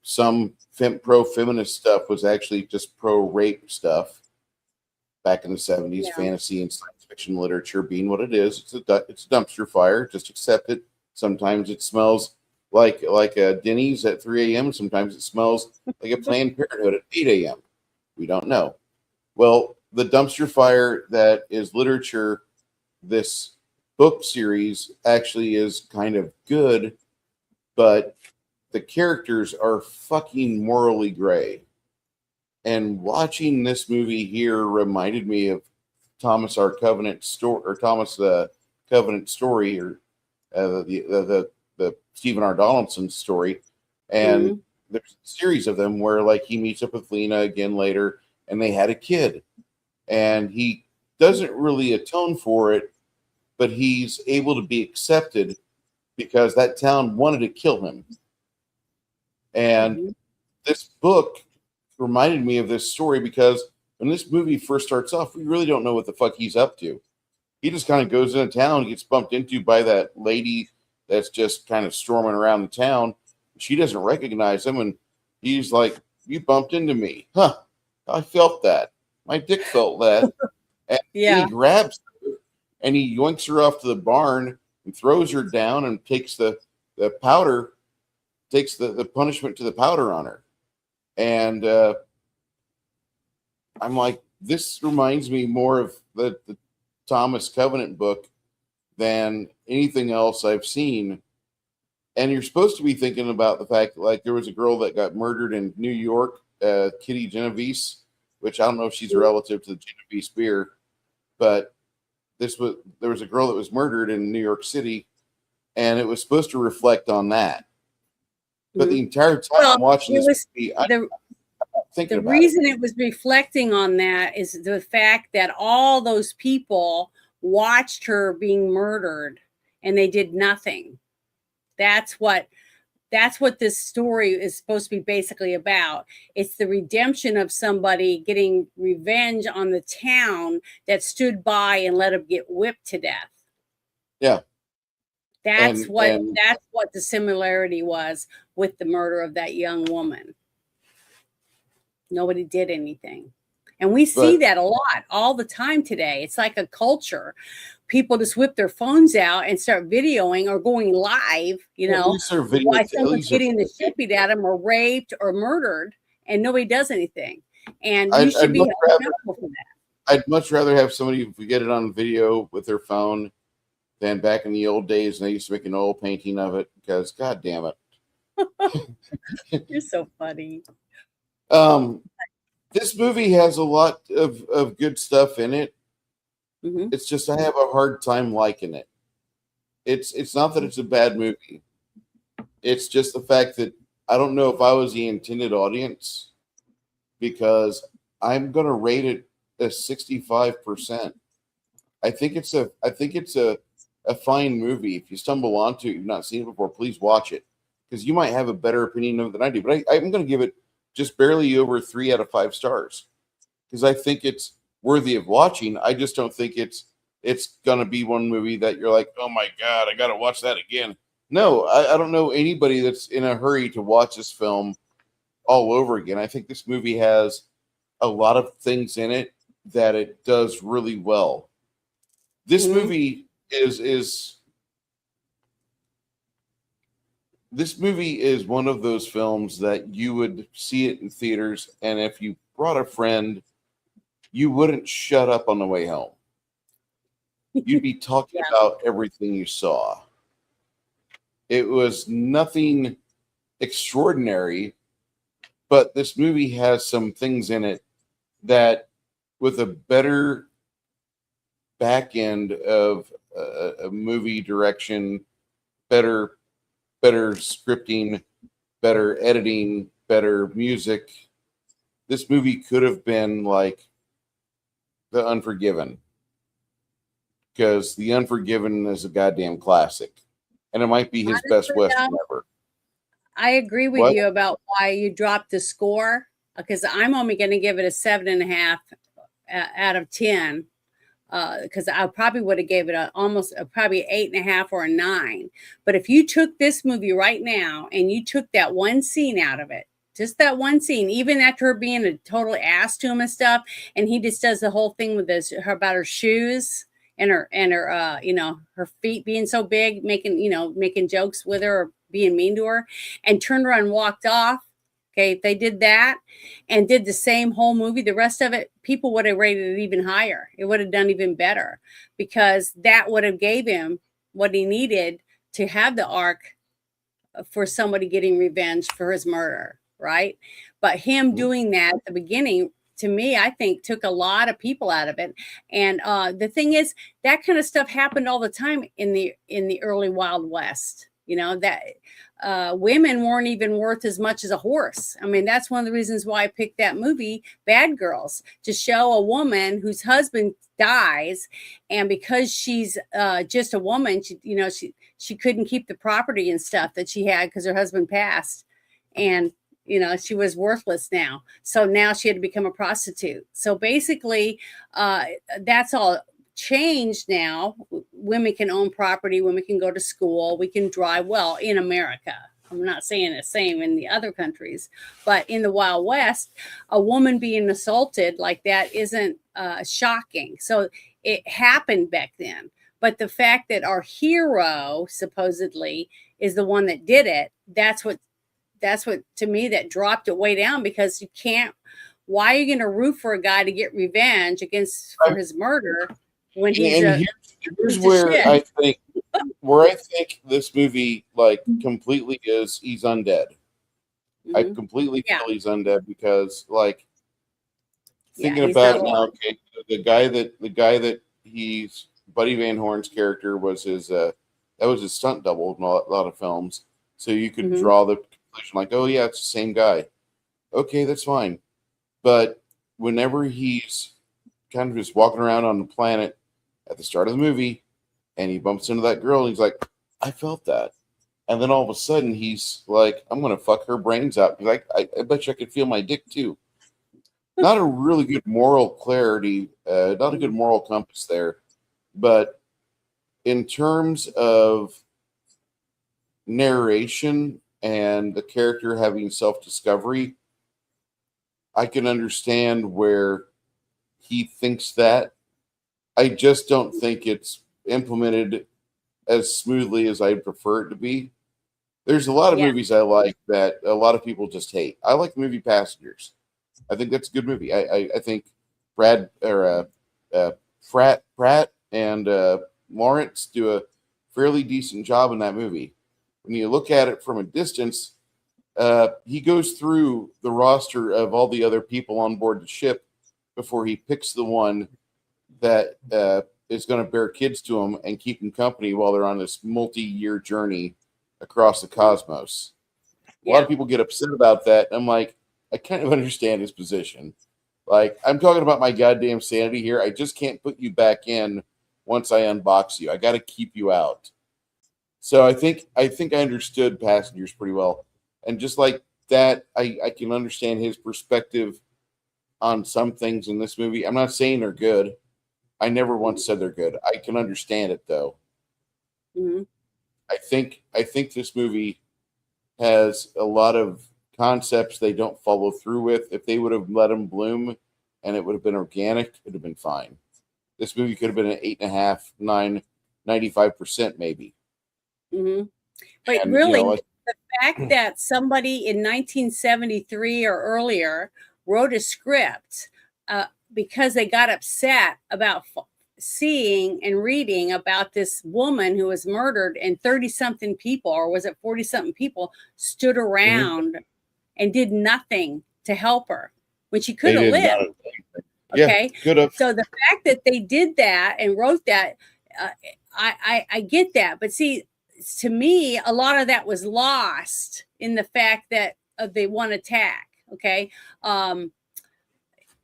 some pro-feminist stuff was actually just pro-rape stuff back in the 70s, Yeah. fantasy and science fiction literature being what it is. It's a dumpster fire. Just accept it. Sometimes it smells like a Denny's at 3 a.m. Sometimes it smells like a Planned Parenthood at 8 a.m. We don't know. Well, the dumpster fire that is literature, this book series actually is kind of good, but the characters are fucking morally gray. And watching this movie here reminded me of Thomas R. Covenant story, or Thomas Covenant story, or the Stephen R. Donaldson story. And there's a series of them where like he meets up with Lena again later, and they had a kid, and he doesn't really atone for it, but he's able to be accepted because that town wanted to kill him. And this book reminded me of this story because when this movie first starts off, we really don't know what the fuck he's up to. He just kind of goes into town, gets bumped into by that lady that's just kind of storming around the town. She doesn't recognize him, and he's like, you bumped into me. Huh, I felt that. My dick felt that. And he grabs her, and he yoinks her off to the barn and throws her down and takes the powder, takes the punishment to the powder on her. And I'm like, this reminds me more of the Thomas Covenant book than anything else I've seen. And you're supposed to be thinking about the fact that, like, there was a girl that got murdered in New York, Kitty Genovese, which I don't know if she's a relative to the Genovese beer, but there was a girl that was murdered in New York City, and it was supposed to reflect on that. But the entire time I'm watching this movie, I'm thinking about reason it was reflecting on that is the fact that all those people watched her being murdered and they did nothing. That's what this story is supposed to be basically about. It's the redemption of somebody getting revenge on the town that stood by and let him get whipped to death. Yeah. That's what the similarity was with the murder of that young woman. Nobody did anything. And we see that a lot all the time today. It's like a culture. People just whip their phones out and start videoing or going live, why someone's getting the shit beat at them or raped or murdered, and nobody does anything. And you should be accountable for that. I'd much rather have somebody, if we get it on video with their phone, than back in the old days, and they used to make an oil painting of it, because God damn it. You're so funny. This movie has a lot of good stuff in it. Mm-hmm. It's just I have a hard time liking it. It's not that it's a bad movie. It's just the fact that I don't know if I was the intended audience, because I'm gonna rate it a 65%. I think it's a fine movie. If you stumble onto it, you've not seen it before, please watch it, because you might have a better opinion of it than I do. But I'm going to give it just barely over 3 out of 5 stars, because I think it's worthy of watching. I just don't think it's going to be one movie that you're like, oh my God, I got to watch that again. No, I don't know anybody that's in a hurry to watch this film all over again. I think this movie has a lot of things in it that it does really well. This movie this movie is one of those films that you would see it in theaters, and if you brought a friend, you wouldn't shut up on the way home. you'd be talking Yeah. about everything you saw. It was nothing extraordinary, but this movie has some things in it that, with a better back end of a movie direction, better scripting, better editing, better music, this movie could have been like The Unforgiven, because The Unforgiven is a goddamn classic, and it might be his best Honestly, western though, ever. I agree with What? you about why you dropped the score, because I'm only going to give it a 7.5 out of 10. Because I probably would have gave it probably 8.5 or a 9. But if you took this movie right now and you took that one scene out of it, just that one scene, even after her being a total ass to him and stuff, and he just does the whole thing with her about her shoes and her her feet being so big, making jokes with her or being mean to her, and turned around and walked off. Okay, if they did that and did the same whole movie, the rest of it, people would have rated it even higher. It would have done even better, because that would have gave him what he needed to have the arc for somebody getting revenge for his murder, right? But him doing that at the beginning, to me, I think took a lot of people out of it. And the thing is, that kind of stuff happened all the time in the early Wild West. That women weren't even worth as much as a horse. I mean, that's one of the reasons why I picked that movie, Bad Girls, to show a woman whose husband dies, and because she's just a woman, she couldn't keep the property and stuff that she had because her husband passed, and she was worthless now. So now she had to become a prostitute. So basically, that's all changed now. Women can own property, women can go to school, we can drive, well, in America. I'm not saying the same in the other countries, but in the Wild West, a woman being assaulted like that isn't shocking. So it happened back then. But the fact that our hero supposedly is the one that did it, that's what to me that dropped it way down, because you can't. Why are you going to root for a guy to get revenge for his murder when he's And here's where I think this movie completely is he's undead. I completely feel he's undead, because thinking about it now, okay, the guy that he's Buddy Van Horn's character was his that was his stunt double in a lot of films, so you could draw the conclusion like, oh yeah, it's the same guy. Okay, that's fine, but whenever he's kind of just walking around on the planet at the start of the movie, and he bumps into that girl, and he's like, I felt that. And then all of a sudden, he's like, I'm going to fuck her brains out. He's like, I bet you I could feel my dick too. Not a really good moral clarity, not a good moral compass there. But in terms of narration and the character having self-discovery, I can understand where he thinks that. I just don't think it's implemented as smoothly as I'd prefer it to be. There's a lot of movies I like that a lot of people just hate. I like the movie Passengers. I think that's a good movie. I think Pratt and Lawrence do a fairly decent job in that movie. When you look at it from a distance, he goes through the roster of all the other people on board the ship before he picks the one that is going to bear kids to him and keep him company while they're on this multi-year journey across the cosmos. A lot of people get upset about that. I'm like, I kind of understand his position. Like, I'm talking about my goddamn sanity here. I just can't put you back in once I unbox you. I got to keep you out. So I think I understood Passengers pretty well. And just like that, I can understand his perspective on some things in this movie. I'm not saying they're good. I never once said they're good. I can understand it though. Mm-hmm. I think this movie has a lot of concepts they don't follow through with. If they would have let them bloom and it would have been organic, it would have been fine. This movie could have been an 8.5, 9, 95% maybe. Mm-hmm. But And, really, the fact that somebody in 1973 or earlier wrote a script because they got upset about seeing and reading about this woman who was murdered, and 30 something people, or was it 40 something people, stood around and did nothing to help her when she could They have did not. lived. Yeah, Okay. could have. So the fact that they did that and wrote that, uh, I get that. But see, to me, a lot of that was lost in the fact that they one attack. Okay.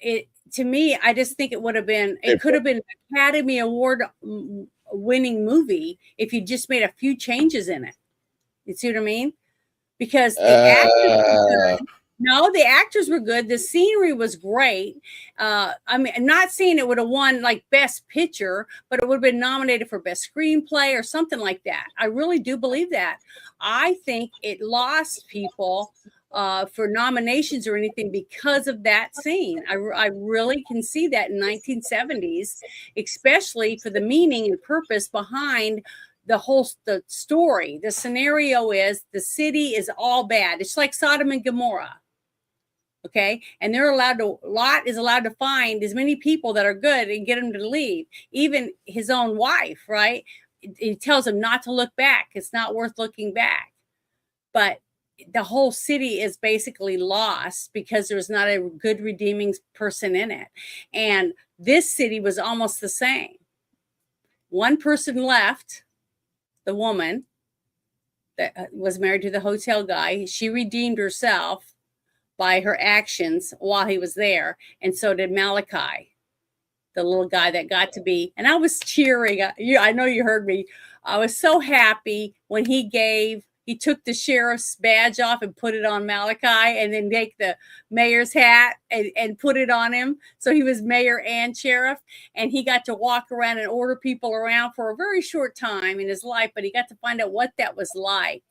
It, to me, I just think it would have been, it could have been an Academy Award winning movie if you just made a few changes in it. You see what I mean? Because the actors were good. No, the actors were good. The scenery was great. I mean, I'm not saying it would have won like Best Picture, but it would have been nominated for Best Screenplay or something like that. I really do believe that. I think it lost people for nominations or anything because of that scene. I really can see that in 1970s, especially for the meaning and purpose behind the story. The scenario is the city is all bad. It's like Sodom and Gomorrah. Okay. And Lot is allowed to find as many people that are good and get them to leave. Even his own wife, right? He tells him not to look back. It's not worth looking back. But the whole city is basically lost because there's not a good redeeming person in it. And this city was almost the same. One person left, the woman that was married to the hotel guy. She redeemed herself by her actions while he was there. And so did Malachi, the little guy that got to be. And I was cheering. I know you heard me. I was so happy when he took the sheriff's badge off and put it on Malachi, and then take the mayor's hat and put it on him. So he was mayor and sheriff, and he got to walk around and order people around for a very short time in his life, but he got to find out what that was like.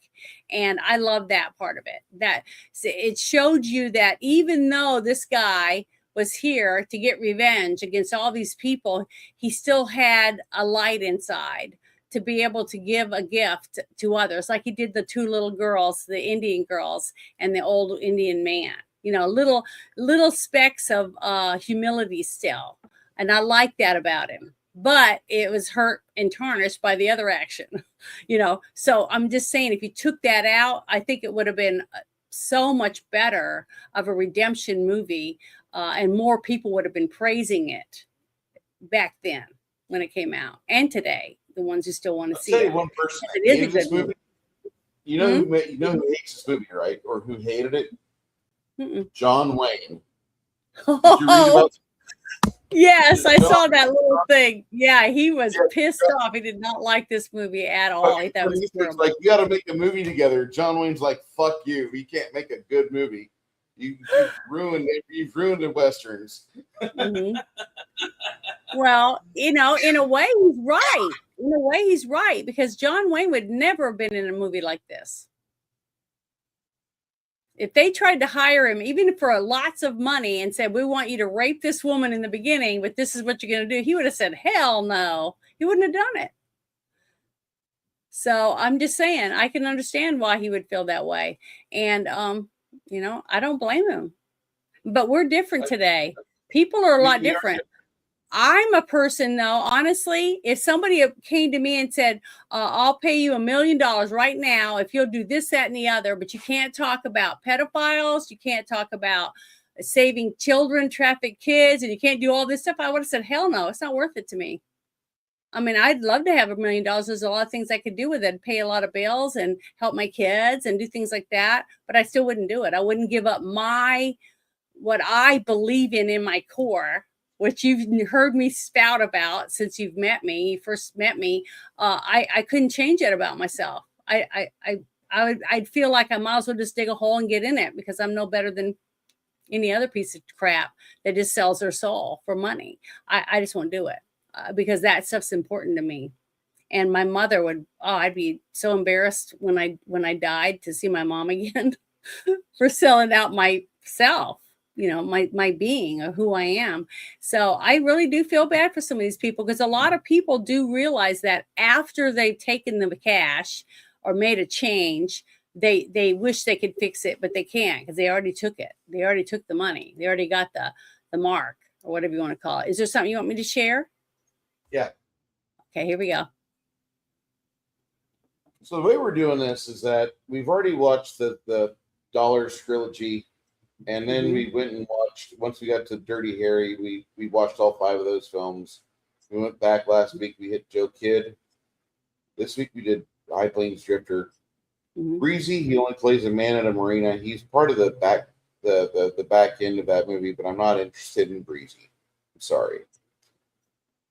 And I love that part of it. That it showed you that even though this guy was here to get revenge against all these people, he still had a light inside to be able to give a gift to others, like he did the two little girls, the Indian girls and the old Indian man. You know, little specks of humility still. And I like that about him. But it was hurt and tarnished by the other action, you know. So I'm just saying, if you took that out, I think it would have been so much better of a redemption movie, and more people would have been praising it back then when it came out, and today, the ones who still want to see it. One person It that is a hated this good movie. You know who who hates this movie, right? Or who hated it? John Wayne. Did you read about? Yes, I saw that little thing. Yeah, he was pissed off. He did not like this movie at all. He thought it was terrible. Like, you got to make a movie together. John Wayne's like, "Fuck you! We can't make a good movie. You've ruined it. You've ruined the westerns." Well, you know, in a way, he's right. In a way, he's right, because John Wayne would never have been in a movie like this. If they tried to hire him, even for lots of money, and said, "We want you to rape this woman in the beginning, but this is what you're going to do," he would have said, "Hell no." He wouldn't have done it. So I'm just saying, I can understand why he would feel that way. And, you know, I don't blame him. But we're different today. People are a lot different. I'm a person, though, honestly, if somebody came to me and said, "I'll pay you $1 million right now if you'll do this, that, and the other, but you can't talk about pedophiles, you can't talk about saving children, trafficked kids, and you can't do all this stuff," I would have said, "Hell no, it's not worth it to me." I mean, I'd love to have $1 million. There's a lot of things I could do with it, pay a lot of bills and help my kids and do things like that, but I still wouldn't do it. I wouldn't give up what I believe in my core, which you've heard me spout about since you first met me. I couldn't change it about myself. I'd feel like I might as well just dig a hole and get in it, because I'm no better than any other piece of crap that just sells their soul for money. I just won't do it, because that stuff's important to me. And my mother I'd be so embarrassed when I died to see my mom again for selling out myself, you know, my being, or who I am. So I really do feel bad for some of these people, because a lot of people do realize that after they've taken the cash or made a change, they wish they could fix it, but they can't, because they already took it. They already took the money. They already got the mark, or whatever you want to call it. Is there something you want me to share? Yeah. Okay, here we go. So the way we're doing this is that we've already watched the Dollars trilogy, and then Mhm. we went and watched. Once we got to Dirty Harry, we watched all 5 of those films. We went back last week. We hit Joe Kidd. This week we did High Plains Drifter. Mhm. Breezy, he only plays a man at a marina. He's part of the back end of that movie, but I'm not interested in Breezy. I'm sorry.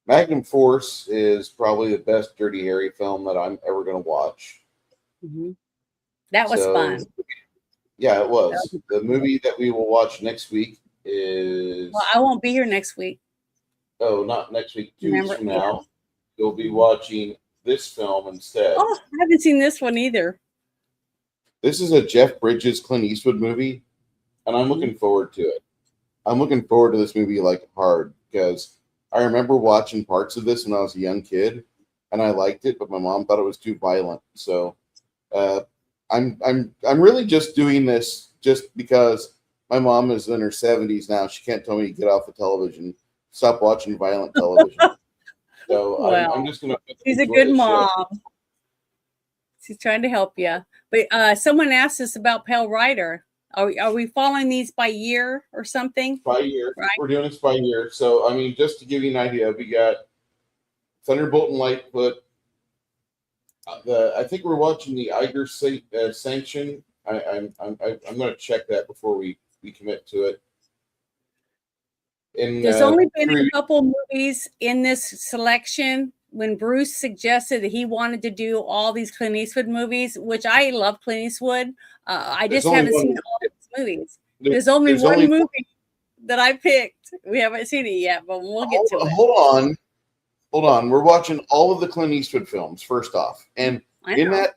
Magnum Force is probably the best Dirty Harry film that I'm ever going to watch. Mhm. That was So, fun. yeah, it That was. was- The movie that we will watch next week Well, is, I won't be here next week. oh, not next week, 2 weeks Remember? from Yeah. now. You'll be Mhm. watching this film instead. Oh, I haven't seen this one either. This is a Jeff Bridges Clint Eastwood movie, and I'm Mhm. looking forward to it. I'm looking forward to this movie like hard because I remember watching parts of this when I was a young kid, and I liked it, but my mom thought it was too violent. So uh, I'm really just doing this just because my mom is in her 70s now. She can't tell me to get off the television, stop watching violent television. So I'm Well, just gonna she's a enjoy good the show. mom. She's trying to help you. But someone asked us about Pale Rider. Are we following these by year or something? By year, Right? we're doing this by year. So I mean, just to give you an idea, we got Thunderbolt and Lightfoot. I think we're watching the sanction. I'm going to check that before we commit to it. In There's only been a 3 couple movies in this selection. When Bruce suggested that he wanted to do all these Clint Eastwood movies, which I love Clint Eastwood, I there's just only haven't one. seen all his movies. There, There's only there's one only movie that I picked. We haven't seen it yet, but we'll get to it. hold on. We're watching all of the Clint Eastwood films first off, and I in know. that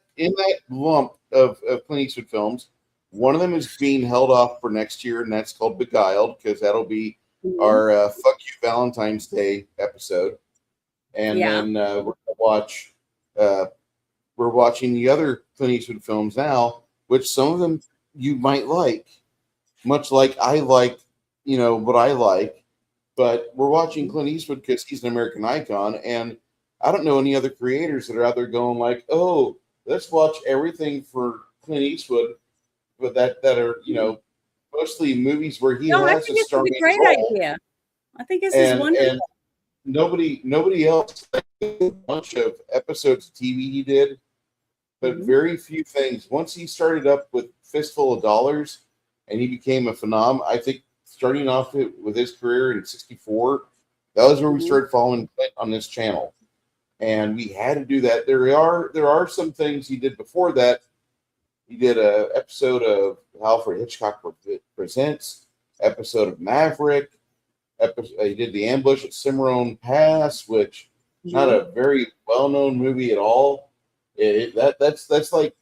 lump of Clint Eastwood films, one of them is being held off for next year, and that's called Beguiled because that'll be Mhm. our "Fuck You Valentine's Day" episode. And Yeah. then uh, we're watching the other Clint Eastwood films now, which some of them you might like, much like I like, what I like. But we're watching Mhm. Clint Eastwood because he's an American icon, and I don't know any other creators that are out there going like, "Oh, let's watch everything for Clint Eastwood," but that are mostly movies where he No, I has a think this is a starring great role, idea. I think this is and wonderful. nobody else. A bunch of episodes of TV he did, but Mhm. very few things. Once he started up with Fistful of Dollars and he became a phenom, I think starting off with his career in '64, that was where we Mhm. started following Clint on this channel. And we had to do that. There are some things he did before that. He did a episode of Alfred Hitchcock Presents, episode of Maverick, he did The Ambush at Cimarron Pass, which not Mhm. a very well-known movie at all. That's like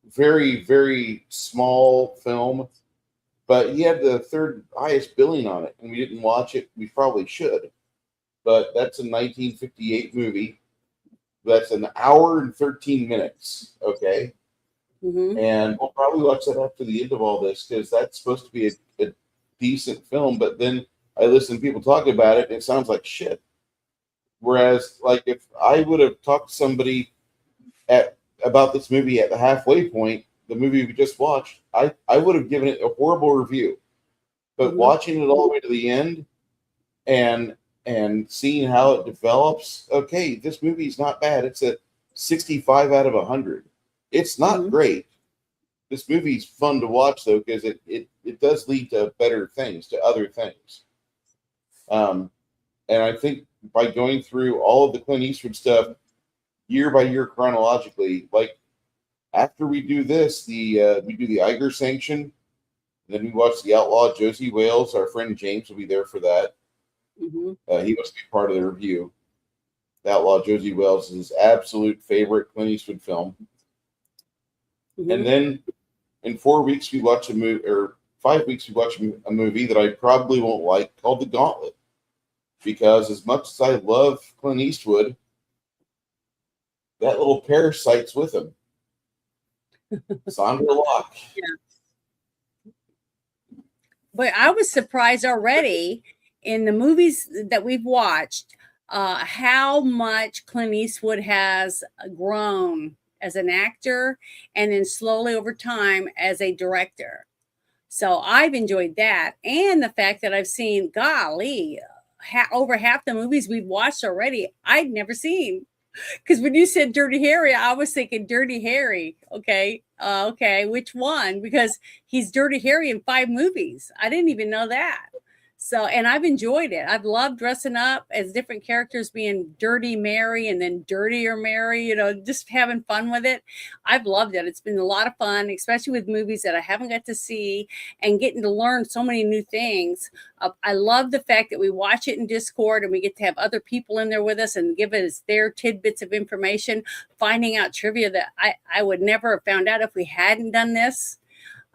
very, very small film, but he had the third highest billing on it, and we didn't watch it. We probably should, but that's a 1958 movie. That's an hour and 13 minutes. Okay, Mhm. and we'll probably watch that after the end of all this because that's supposed to be a decent film. But then I listen to people talk about it, and it sounds like shit. Whereas, like, if I would have talked to somebody at about this movie at the halfway point, the movie we just watched, I would have given it a horrible review. But Mhm. watching it all the way to the end and seeing how it develops, okay, this movie is not bad. It's a 65 out of 100. It's not Mhm. great. This movie's fun to watch though because it does lead to better things, to other things. Um, and I think by going through all of the Clint Eastwood stuff year by year chronologically, like after we do this, we do the Iger sanction. Then we watch the Outlaw Josie Wales. Our friend James will be there for that. Mhm. He must be part of the review. The Outlaw Josie Wales is his absolute favorite Clint Eastwood film. And Mhm. then in 4 weeks we watch a movie, or 5 weeks we watch a movie that I probably won't like called The Gauntlet. Because as much as I love Clint Eastwood, that little parasite's with him. Sandra Locke. But I was surprised already in the movies that we've watched. how much Clint Eastwood has grown as an actor and then slowly over time as a director. So I've enjoyed that. And the fact that I've seen, golly, over half the movies we've watched already, I'd never seen. Because when you said Dirty Harry, I was thinking Dirty Harry. Okay. Okay. Which one? Because he's Dirty Harry in 5 movies. I didn't even know that. So, and I've enjoyed it. I've loved dressing up as different characters, being Dirty Mary and then Dirtier Mary, just having fun with it. I've loved it. It's been a lot of fun, especially with movies that I haven't got to see and getting to learn so many new things. I love the fact that we watch it in Discord and we get to have other people in there with us and give us their tidbits of information, finding out trivia that I would never have found out if we hadn't done this.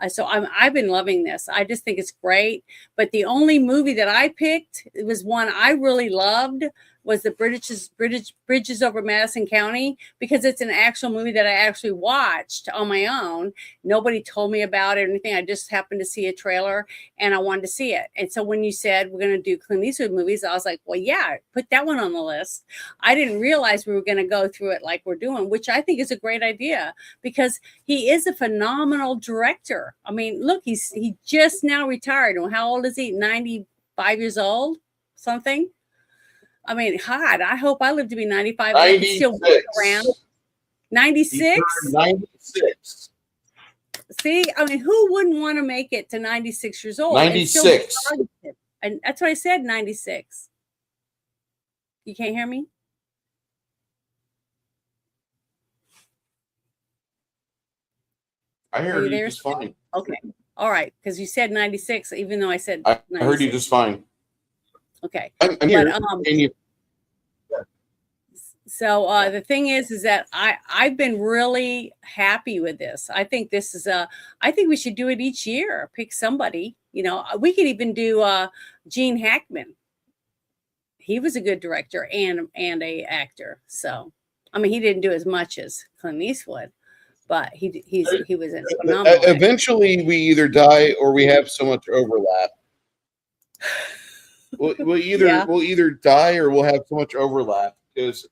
So I've been loving this. I just think it's great. But the only movie that I picked, it was one I really loved, was the Bridges over Madison County, because it's an actual movie that I actually watched on my own. Nobody told me about it or anything. I just happened to see a trailer and I wanted to see it. And so when you said we're going to do Clint Eastwood movies, I was like, well, yeah, put that one on the list. I didn't realize we were going to go through it like we're doing, which I think is a great idea because he is a phenomenal director. I mean, look, he just now retired. How old is he? 95 years old? Something? I mean, God, I hope I live to be 95 and I can still work around. 96? 96. See, I mean, who wouldn't want to make it to 96 years old? 96. And that's what I said, 96. You can't hear me? I heard you just fine. Okay. All right. Because you said 96, even though I said 96. I heard you just fine. Okay. I'm here. So the thing is that I've been really happy with this. I think this is I think we should do it each year. Pick somebody. We could even do Gene Hackman. He was a good director and a actor. So, I mean, he didn't do as much as Clint Eastwood, but he was a phenomenal. Eventually, we either die or we have so much overlap. We'll either die or we'll have so much overlap because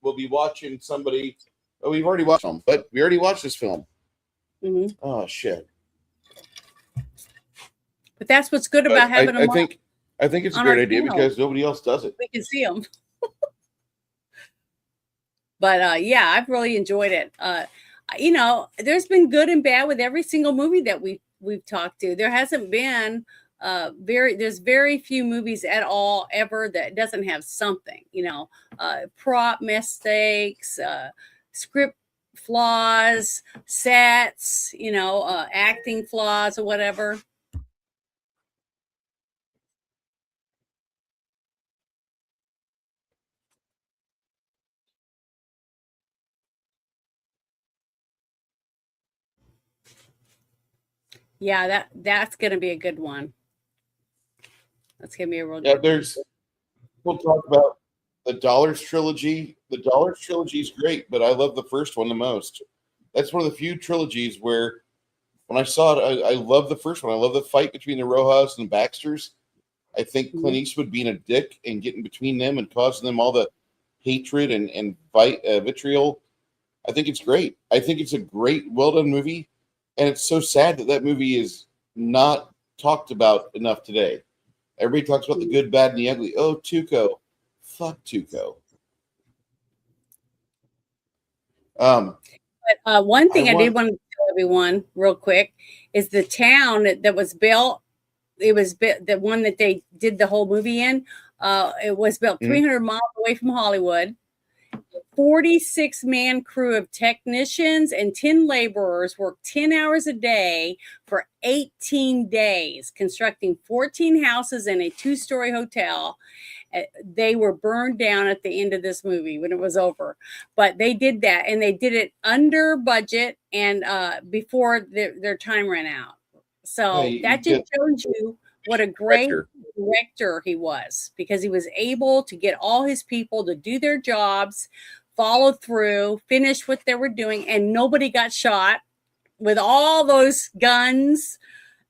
we'll be watching somebody. Oh, we've already watched them, but we already watched this film. Mm-hmm. Oh shit! But that's what's good about having them. I think it's a great idea because nobody else does it. We can see them. But yeah, I've really enjoyed it. There's been good and bad with every single movie that we've talked to. There hasn't been there's very few movies at all ever that doesn't have something, prop mistakes, script flaws, sets, acting flaws or whatever. Yeah, that's going to be a good one. That's going to be a real good one. We'll talk about the Dollars trilogy. The Dollars trilogy is great, but I love the first one the most. That's one of the few trilogies where when I saw it, I love the first one. I love the fight between the Rojas and the Baxters. I think Clint Eastwood being a dick and getting between them and causing them all the hatred and vitriol. I think it's great. I think it's a great, well-done movie. And it's so sad that movie is not talked about enough today. Everybody talks about the good, bad, and the ugly. Oh, Tuco. Fuck Tuco. But one thing I did want to tell everyone real quick is the town that was built. It was the one that they did the whole movie in. It was built 300 miles away from Hollywood. 46-man crew of technicians and 10 laborers worked 10 hours a day for 18 days, constructing 14 houses and a 2-story hotel. They were burned down at the end of this movie when it was over. But they did that, and they did it under budget and before their time ran out. So that just shows you what a great director he was, because he was able to get all his people to do their jobs, follow through, finish what they were doing, and nobody got shot with all those guns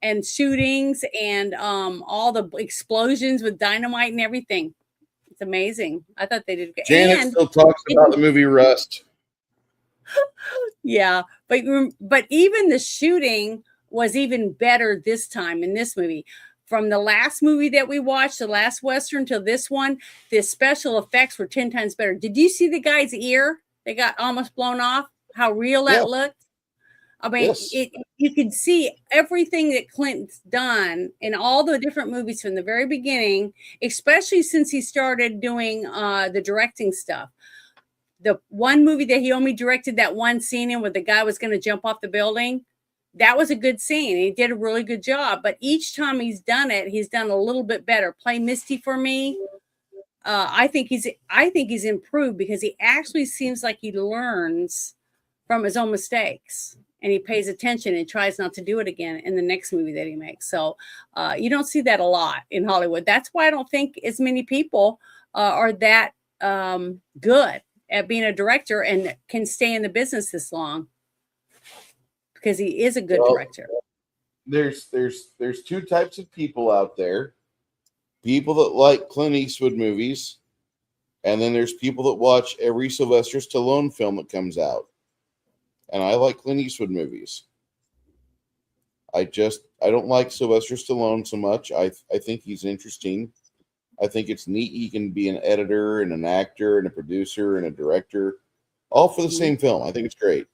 and shootings and all the explosions with dynamite and everything. It's amazing. I thought they did good. Janet And still talks about the movie Rust. yeah, but even the shooting was even better this time in this movie. From the last movie that we watched, the last Western, to this one, the special effects were 10 times better. Did you see the guy's ear? They got almost blown off. How real that looked. I mean, Yes. you could see everything that Clint's done in all the different movies from the very beginning, especially since he started doing the directing stuff. The one movie that he only directed that one scene in where the guy was going to jump off the building, that was a good scene. He did a really good job. But each time he's done it, he's done a little bit better. Play Misty for me. I think he's improved because he actually seems like he learns from his own mistakes and he pays attention and tries not to do it again in the next movie that he makes. So you don't see that a lot in Hollywood. That's why I don't think as many people are that good at being a director and can stay in the business this long, because he is a good director. There's two types of people out there. People that like Clint Eastwood movies, and then there's people that watch every Sylvester Stallone film that comes out. And I like Clint Eastwood movies. I don't like Sylvester Stallone so much. I think he's interesting. I think it's neat he can be an editor and an actor and a producer and a director, all for the same film. I think it's great.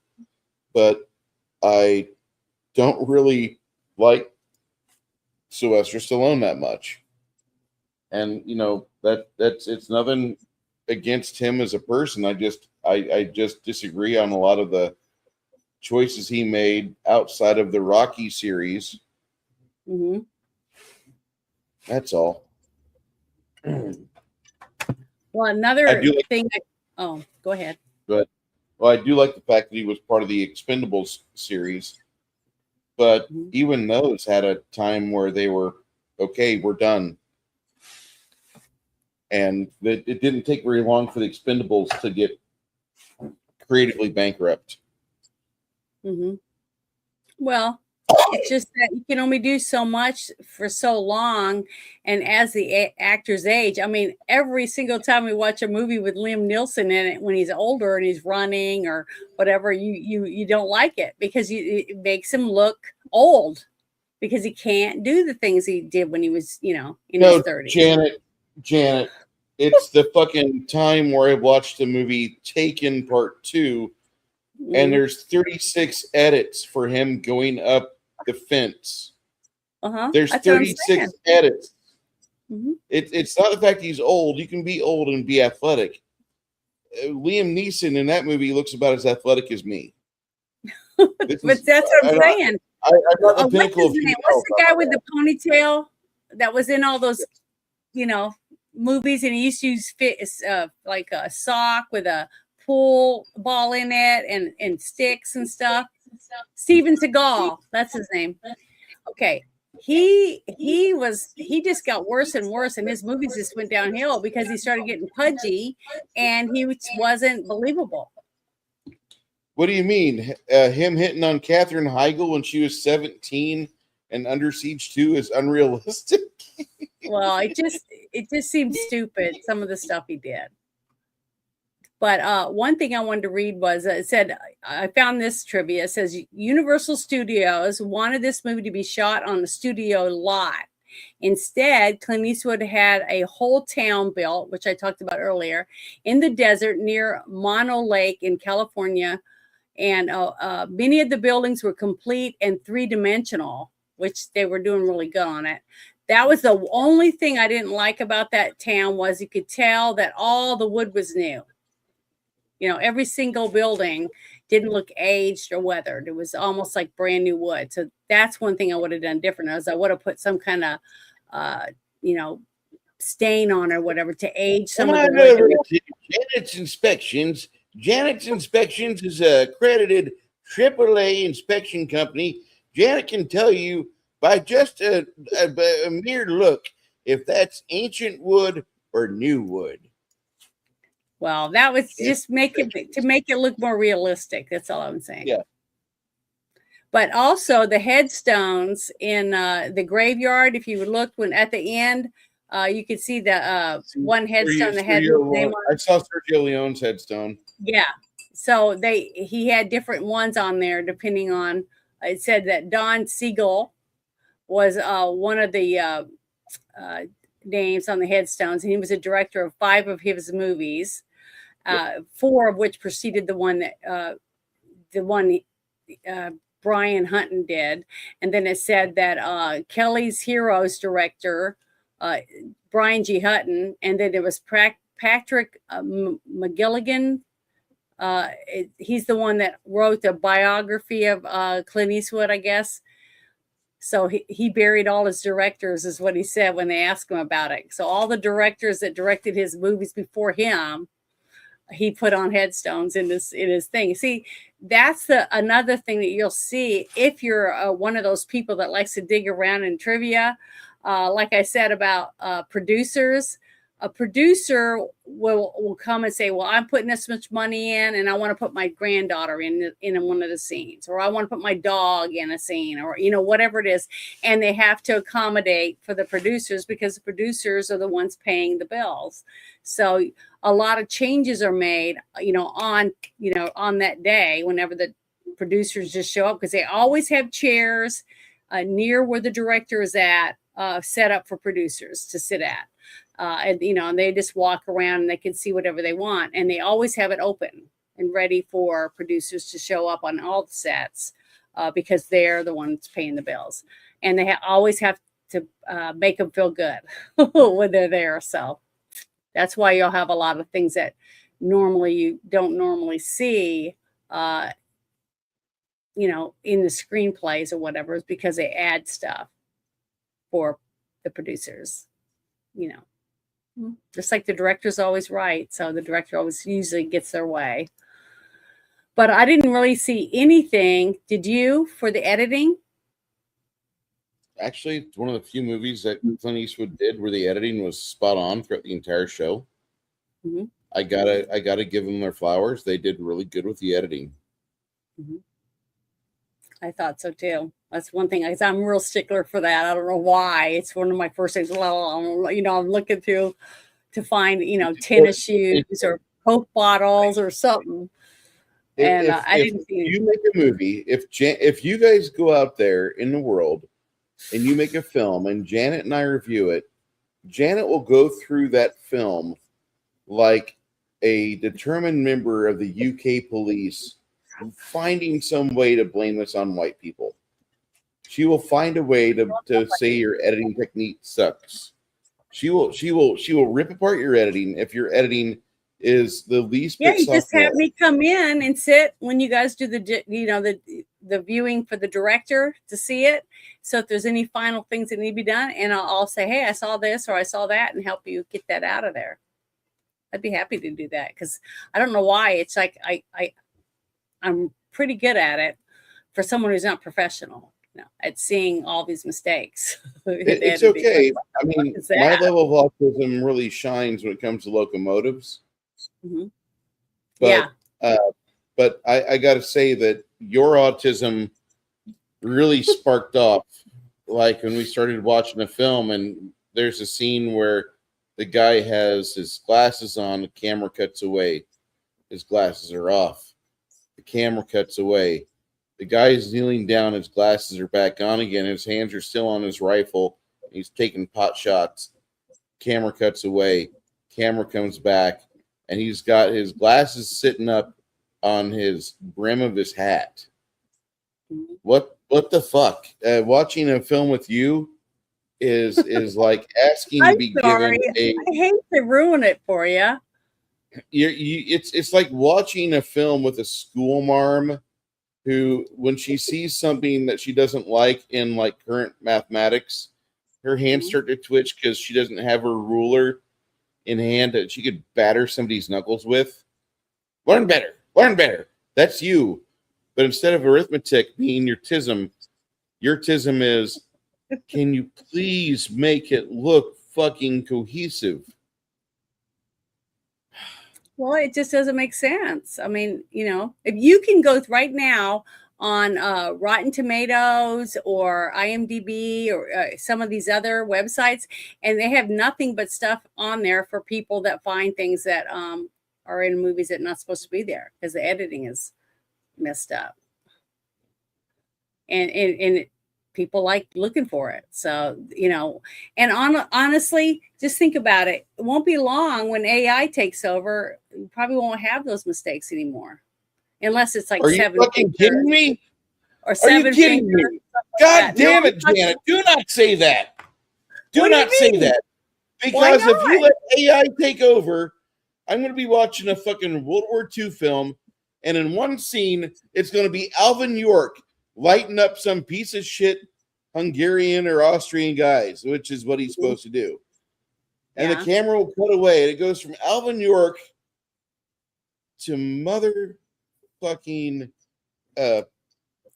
But I don't really like Sylvester Stallone that much. And it's nothing against him as a person. I just disagree on a lot of the choices he made outside of the Rocky series. Mm-hmm. That's all. Well, another thing. Go ahead. But I do like the fact that he was part of the Expendables series. But even those had a time where they were, okay, we're done. And it didn't take very long for the Expendables to get creatively bankrupt. Mm-hmm. Well, it's just that you can only do so much for so long. And as the actors age, I mean, every single time we watch a movie with Liam Neeson in it when he's older and he's running or whatever, you don't like it because it makes him look old because he can't do the things he did when he was, in his 30s. Janet, it's the fucking time where I watched the movie Taken Part 2, and there's 36 edits for him going up the fence. There's 36 edits. Mm-hmm. It's not the fact he's old. You can be old and be athletic. Liam Neeson in that movie looks about as athletic as me. But that's what I'm saying. I'm not the pinnacle of what's the guy with the ponytail that was in all those, movies, and he used to use like a sock with a pool ball in it and sticks and stuff. Steven Seagal, that's his name. Okay, he just got worse and worse, and his movies just went downhill because he started getting pudgy, and he wasn't believable. What do you mean? Him hitting on Katherine Heigl when she was 17 and Under Siege 2 is unrealistic? Well, it just seemed stupid, some of the stuff he did. But one thing I wanted to read was, it said, I found this trivia. It says Universal Studios wanted this movie to be shot on a studio lot. Instead, Clint Eastwood had a whole town built, which I talked about earlier, in the desert near Mono Lake in California. And many of the buildings were complete and three-dimensional, which they were doing really good on it. That was the only thing I didn't like about that town, was you could tell that all the wood was new. Every single building didn't look aged or weathered. It was almost like brand new wood. So that's one thing I would have done different, is I would have put some kind of, stain on or whatever to age some of the wood. Janet's Inspections is a accredited AAA inspection company. Janet can tell you by just a mere look if that's ancient wood or new wood. Well, that was just to make it look more realistic. That's all I'm saying. Yeah. But also the headstones in the graveyard. If you looked when at the end, you could see the one headstone that had his name on. I saw Sergio Leone's headstone. Yeah. So he had different ones on there depending on. It said that Don Siegel was one of the names on the headstones, and he was a director of 5 of his movies, 4 of which preceded the one that Brian Hunton did. And then it said that Kelly's Heroes director, Brian G. Hutton, and then it was Patrick McGilligan. He's the one that wrote the biography of Clint Eastwood, I guess. So he buried all his directors, is what he said when they asked him about it. So all the directors that directed his movies before him, he put on headstones in his thing. See, that's another thing that you'll see if you're one of those people that likes to dig around in trivia. Like I said about producers, a producer will come and say, well, I'm putting this much money in and I want to put my granddaughter in one of the scenes, or I want to put my dog in a scene, or, whatever it is. And they have to accommodate for the producers because the producers are the ones paying the bills. So a lot of changes are made, on that day, whenever the producers just show up, because they always have chairs near where the director is at, set up for producers to sit at. And they just walk around and they can see whatever they want. And they always have it open and ready for producers to show up on all the sets because they're the ones paying the bills. And they always have to make them feel good when they're there. So that's why you'll have a lot of things that normally you don't normally see, in the screenplays or whatever, is because they add stuff for the producers, Just like the director's always right. So the director always usually gets their way. But I didn't really see anything. Did you, for the editing? Actually, it's one of the few movies that Clint Eastwood did where the editing was spot on throughout the entire show. Mm-hmm. I gotta give them their flowers. They did really good with the editing. Mm-hmm. I thought so too. That's one thing. I'm a real stickler for that. I don't know why. It's one of my first things. Well, I'm looking through to find, tennis shoes or Coke bottles or something. And I didn't see. You make a movie. If you guys go out there in the world and you make a film, and Janet and I review it, Janet will go through that film like a determined member of the UK police, finding some way to blame this on white people. She will find a way to say your editing technique sucks. She will rip apart your editing if your editing is the least bit you just have me come in and sit when you guys do the viewing for the director to see it. So if there's any final things that need to be done, and I'll say, hey, I saw this or I saw that, and help you get that out of there. I'd be happy to do that, because I don't know why. It's like I'm pretty good at it for someone who's not professional, at seeing all these mistakes. It's okay. I mean, my level of autism really shines when it comes to locomotives. Mm-hmm. But I got to say that your autism really sparked off, like when we started watching a film, and there's a scene where the guy has his glasses on, the camera cuts away, his glasses are off, the camera cuts away, the guy is kneeling down, his glasses are back on again, his hands are still on his rifle, he's taking pot shots, camera cuts away, camera comes back, and he's got his glasses sitting up on his brim of his hat. What the fuck? Watching a film with you is like asking to be given a. I hate to ruin it for you. It's like watching a film with a school marm who, when she sees something that she doesn't like in like current mathematics, her hands start to twitch because she doesn't have her ruler in hand that she could batter somebody's knuckles with. Learn better. That's you. But instead of arithmetic being your tism is, can you please make it look fucking cohesive? Well, it just doesn't make sense. I mean, if you can go right now on Rotten Tomatoes or IMDb or some of these other websites, and they have nothing but stuff on there for people that find things that are in movies that are not supposed to be there because the editing is messed up. And people like looking for it. So, and honestly, just think about it. It won't be long when AI takes over. You probably won't have those mistakes anymore. Unless it's like Are you fucking kidding me? Or Are you Seven kidding Fingers, me? like God damn it, Janet. Do not say that. Do not say that. Because if you let AI take over, I'm going to be watching a fucking World War II film, and in one scene, it's going to be Alvin York lighting up some piece of shit Hungarian or Austrian guys, which is what he's supposed to do. And the camera will cut away, and it goes from Alvin York to motherfucking God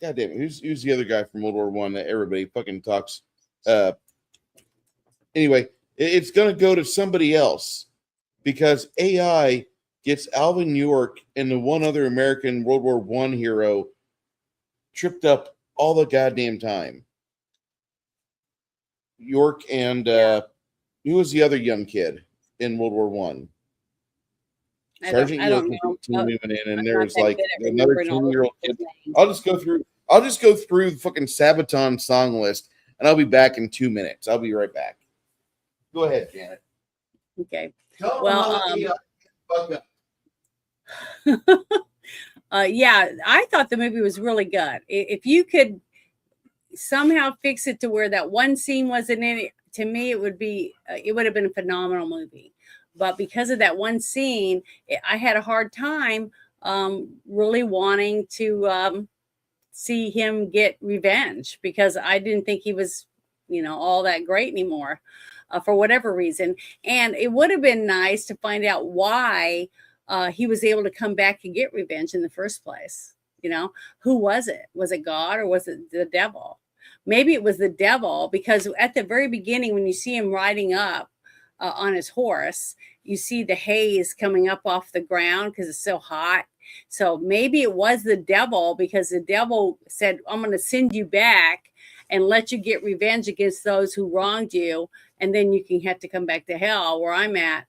damn it, who's the other guy from World War One that everybody fucking talks? Anyway, it's gonna go to somebody else because AI gets Alvin York and the one other American World War One hero tripped up all the goddamn time. York and who was the other young kid in World War One? Sergeant York was moving in, and there was like another 10-year-old kid. I'll just go through the fucking Sabaton song list, and I'll be back in 2 minutes. I'll be right back. Go ahead, Janet. Okay. Yeah, I thought the movie was really good. If you could somehow fix it to where that one scene wasn't in it, to me, it would have been a phenomenal movie. But because of that one scene, I had a hard time really wanting to see him get revenge because I didn't think he was, all that great anymore for whatever reason. And it would have been nice to find out why he was able to come back and get revenge in the first place. Who was it? Was it God or was it the devil? Maybe it was the devil because at the very beginning, when you see him riding up on his horse, you see the haze coming up off the ground because it's so hot. So maybe it was the devil because the devil said, I'm going to send you back and let you get revenge against those who wronged you. And then you can have to come back to hell where I'm at,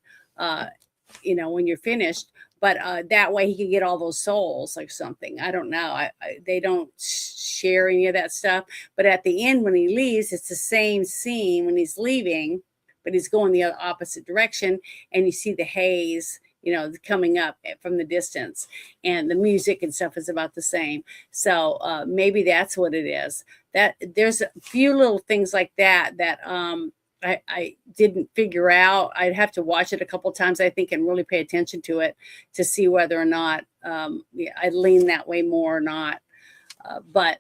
when you're finished. But that way he can get all those souls or something. I don't know. They don't share any of that stuff. But at the end, when he leaves, it's the same scene when he's leaving, but he's going the opposite direction. And you see the haze, coming up from the distance. And the music and stuff is about the same. So maybe that's what it is. That there's a few little things like that I didn't figure out. I'd have to watch it a couple times, I think, and really pay attention to it to see whether or not I lean that way more or not. But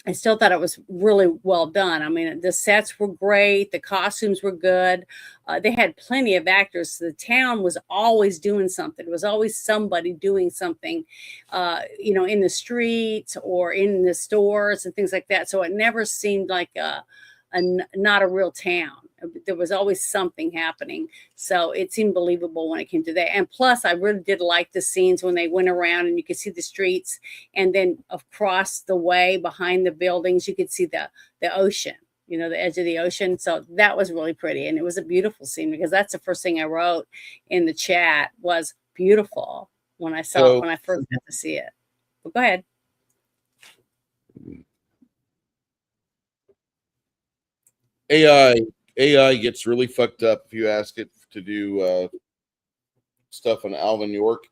I still thought it was really well done. I mean, the sets were great. The costumes were good. They had plenty of actors. The town was always doing something. It was always somebody doing something, in the streets or in the stores and things like that. So it never seemed like not a real town. There was always something happening. So it seemed believable when it came to that. And plus, I really did like the scenes when they went around and you could see the streets. And then across the way behind the buildings, you could see the ocean, the edge of the ocean. So that was really pretty. And it was a beautiful scene because that's the first thing I wrote in the chat was beautiful when I saw it, when I first got to see it. But go ahead. AI gets really fucked up if you ask it to do stuff on Alvin York.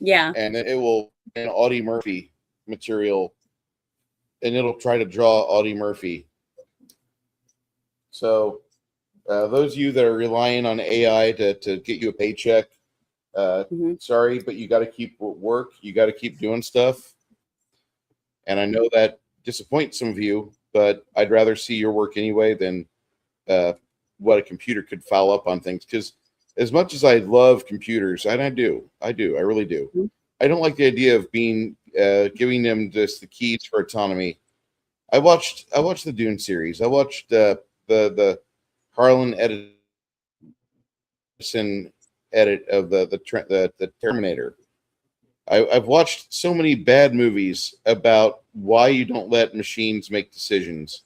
Yeah. And it will an Audie Murphy material, and it'll try to draw Audie Murphy. So those of you that are relying on AI to get you a paycheck, sorry, but you got to keep work. You got to keep doing stuff. And I know that disappoints some of you, but I'd rather see your work anyway than what a computer could foul up on things. Because as much as I love computers, and I really do. Mm-hmm. I don't like the idea of being giving them just the keys for autonomy. I watched the Dune series. I watched the Harlan Edison edit of the Terminator. I've watched so many bad movies about why you don't let machines make decisions,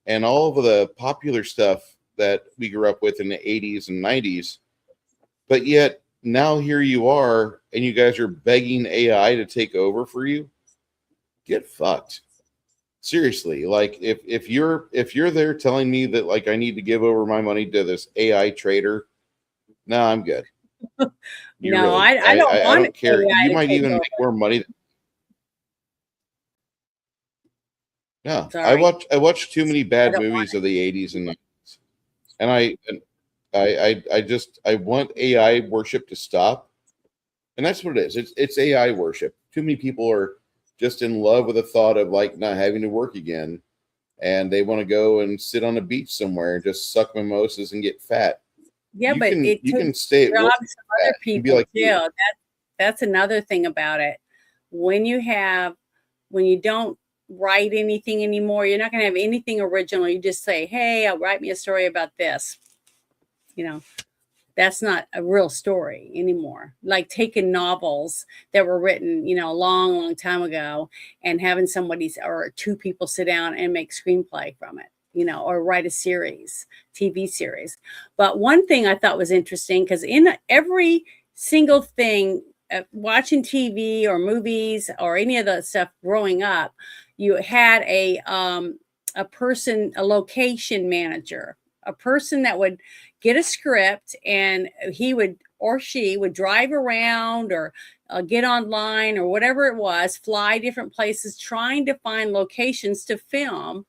and all of the popular stuff that we grew up with in the 80s and 90s. But yet now here you are, and you guys are begging AI to take over for you. Get fucked. Seriously, like if you're there telling me that like I need to give over my money to this AI trader, no, I'm good. You No, really, I don't I want don't care. AI You to might take even over. make more money. Yeah, Sorry, I watched too many I bad don't want movies of the 80s and 90s, and I just I want AI worship to stop, and that's what it is. It's AI worship. Too many people are just in love with the thought of like not having to work again, and they want to go and sit on a beach somewhere and just suck mimosas and get fat. Yeah, but it You can takes stay at jobs work from fat other and be people like too. you. That's another thing about it. When you have when you don't write anything anymore, you're not going to have anything original. You just say, "Hey, I'll write me a story about this." You know, that's not a real story anymore. Like taking novels that were written, a long, long time ago and having somebody or two people sit down and make screenplay from it, or write a series, TV series. But one thing I thought was interesting because in every single thing, watching TV or movies or any of the stuff growing up, you had a person, a location manager, a person that would get a script and he would or she would drive around or get online or whatever it was, fly different places trying to find locations to film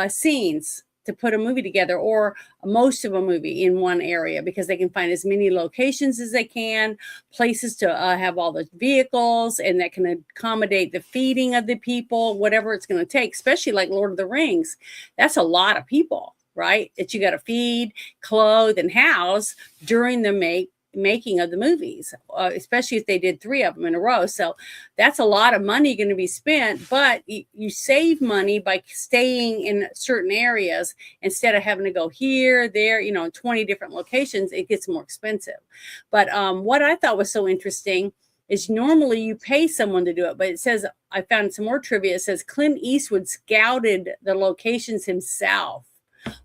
scenes to put a movie together or most of a movie in one area because they can find as many locations as they can, places to have all the vehicles and that can accommodate the feeding of the people, whatever it's going to take, especially like Lord of the Rings. That's a lot of people, right? That you got to feed, clothe, and house during the making of the movies, especially if they did 3 of them in a row. So that's a lot of money going to be spent, but you save money by staying in certain areas instead of having to go here, there, 20 different locations. It gets more expensive. But what I thought was so interesting is normally you pay someone to do it, but it says, I found some more trivia. It says Clint Eastwood scouted the locations himself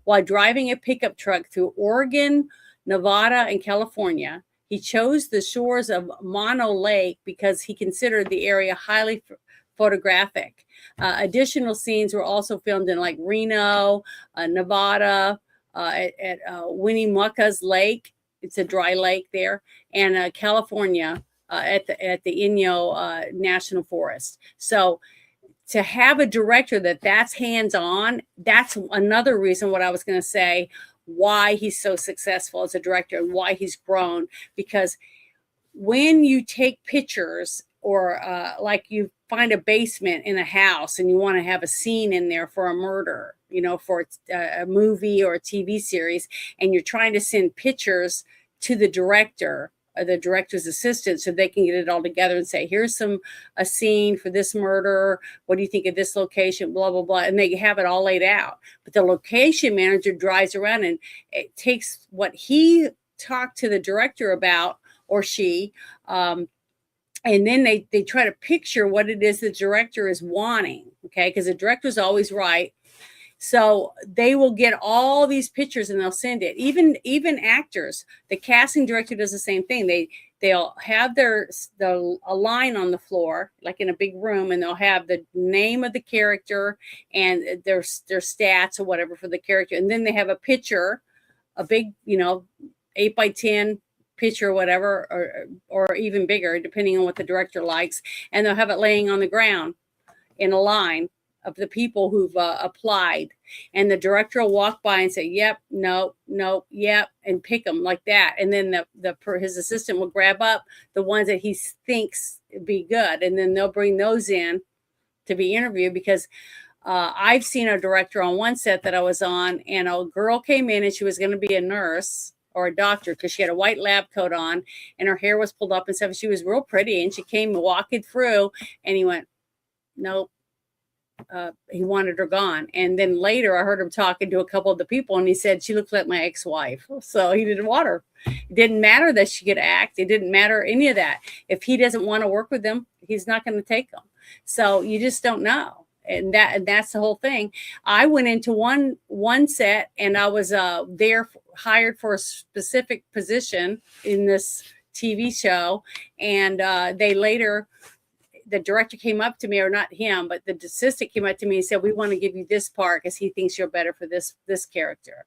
while driving a pickup truck through Oregon, Nevada, and California. He chose the shores of Mono Lake because he considered the area highly photographic. Additional scenes were also filmed in like Reno, Nevada, at Winnemucca's Lake. It's a dry lake there, and California at the Inyo National Forest. So to have a director that's hands-on, that's another reason what I was going to say why he's so successful as a director and why he's grown. Because when you take pictures or like you find a basement in a house and you want to have a scene in there for a murder, for a movie or a TV series, and you're trying to send pictures to the director, the director's assistant, so they can get it all together and say, here's a scene for this murder. What do you think of this location? Blah, blah, blah. And they have it all laid out. But the location manager drives around and it takes what he talked to the director about or she, and then they try to picture what it is the director is wanting. Okay. Because the director's always right. So they will get all these pictures and they'll send it. Even actors, the casting director does the same thing. They'll have a line on the floor, like in a big room, and they'll have the name of the character and their stats or whatever for the character. And then they have a picture, a big, 8x10 picture or whatever, or even bigger, depending on what the director likes. And they'll have it laying on the ground in a line of the people who've applied, and the director will walk by and say, "Yep, no, yep," and pick them like that. And then his assistant will grab up the ones that he thinks be good, and then they'll bring those in to be interviewed. Because I've seen a director on one set that I was on, and a girl came in and she was going to be a nurse or a doctor because she had a white lab coat on and her hair was pulled up and stuff. She was real pretty, and she came walking through, and he went, "Nope." he wanted her gone. And then later I heard him talking to a couple of the people and he said, she looked like my ex-wife. So he didn't want her. It didn't matter that she could act. It didn't matter any of that. If he doesn't want to work with them, he's not going to take them. So you just don't know. And that's the whole thing. I went into one set and I was there hired for a specific position in this TV show. And the director came up to me, or not him, but the assistant came up to me and said, we want to give you this part because he thinks you're better for this character.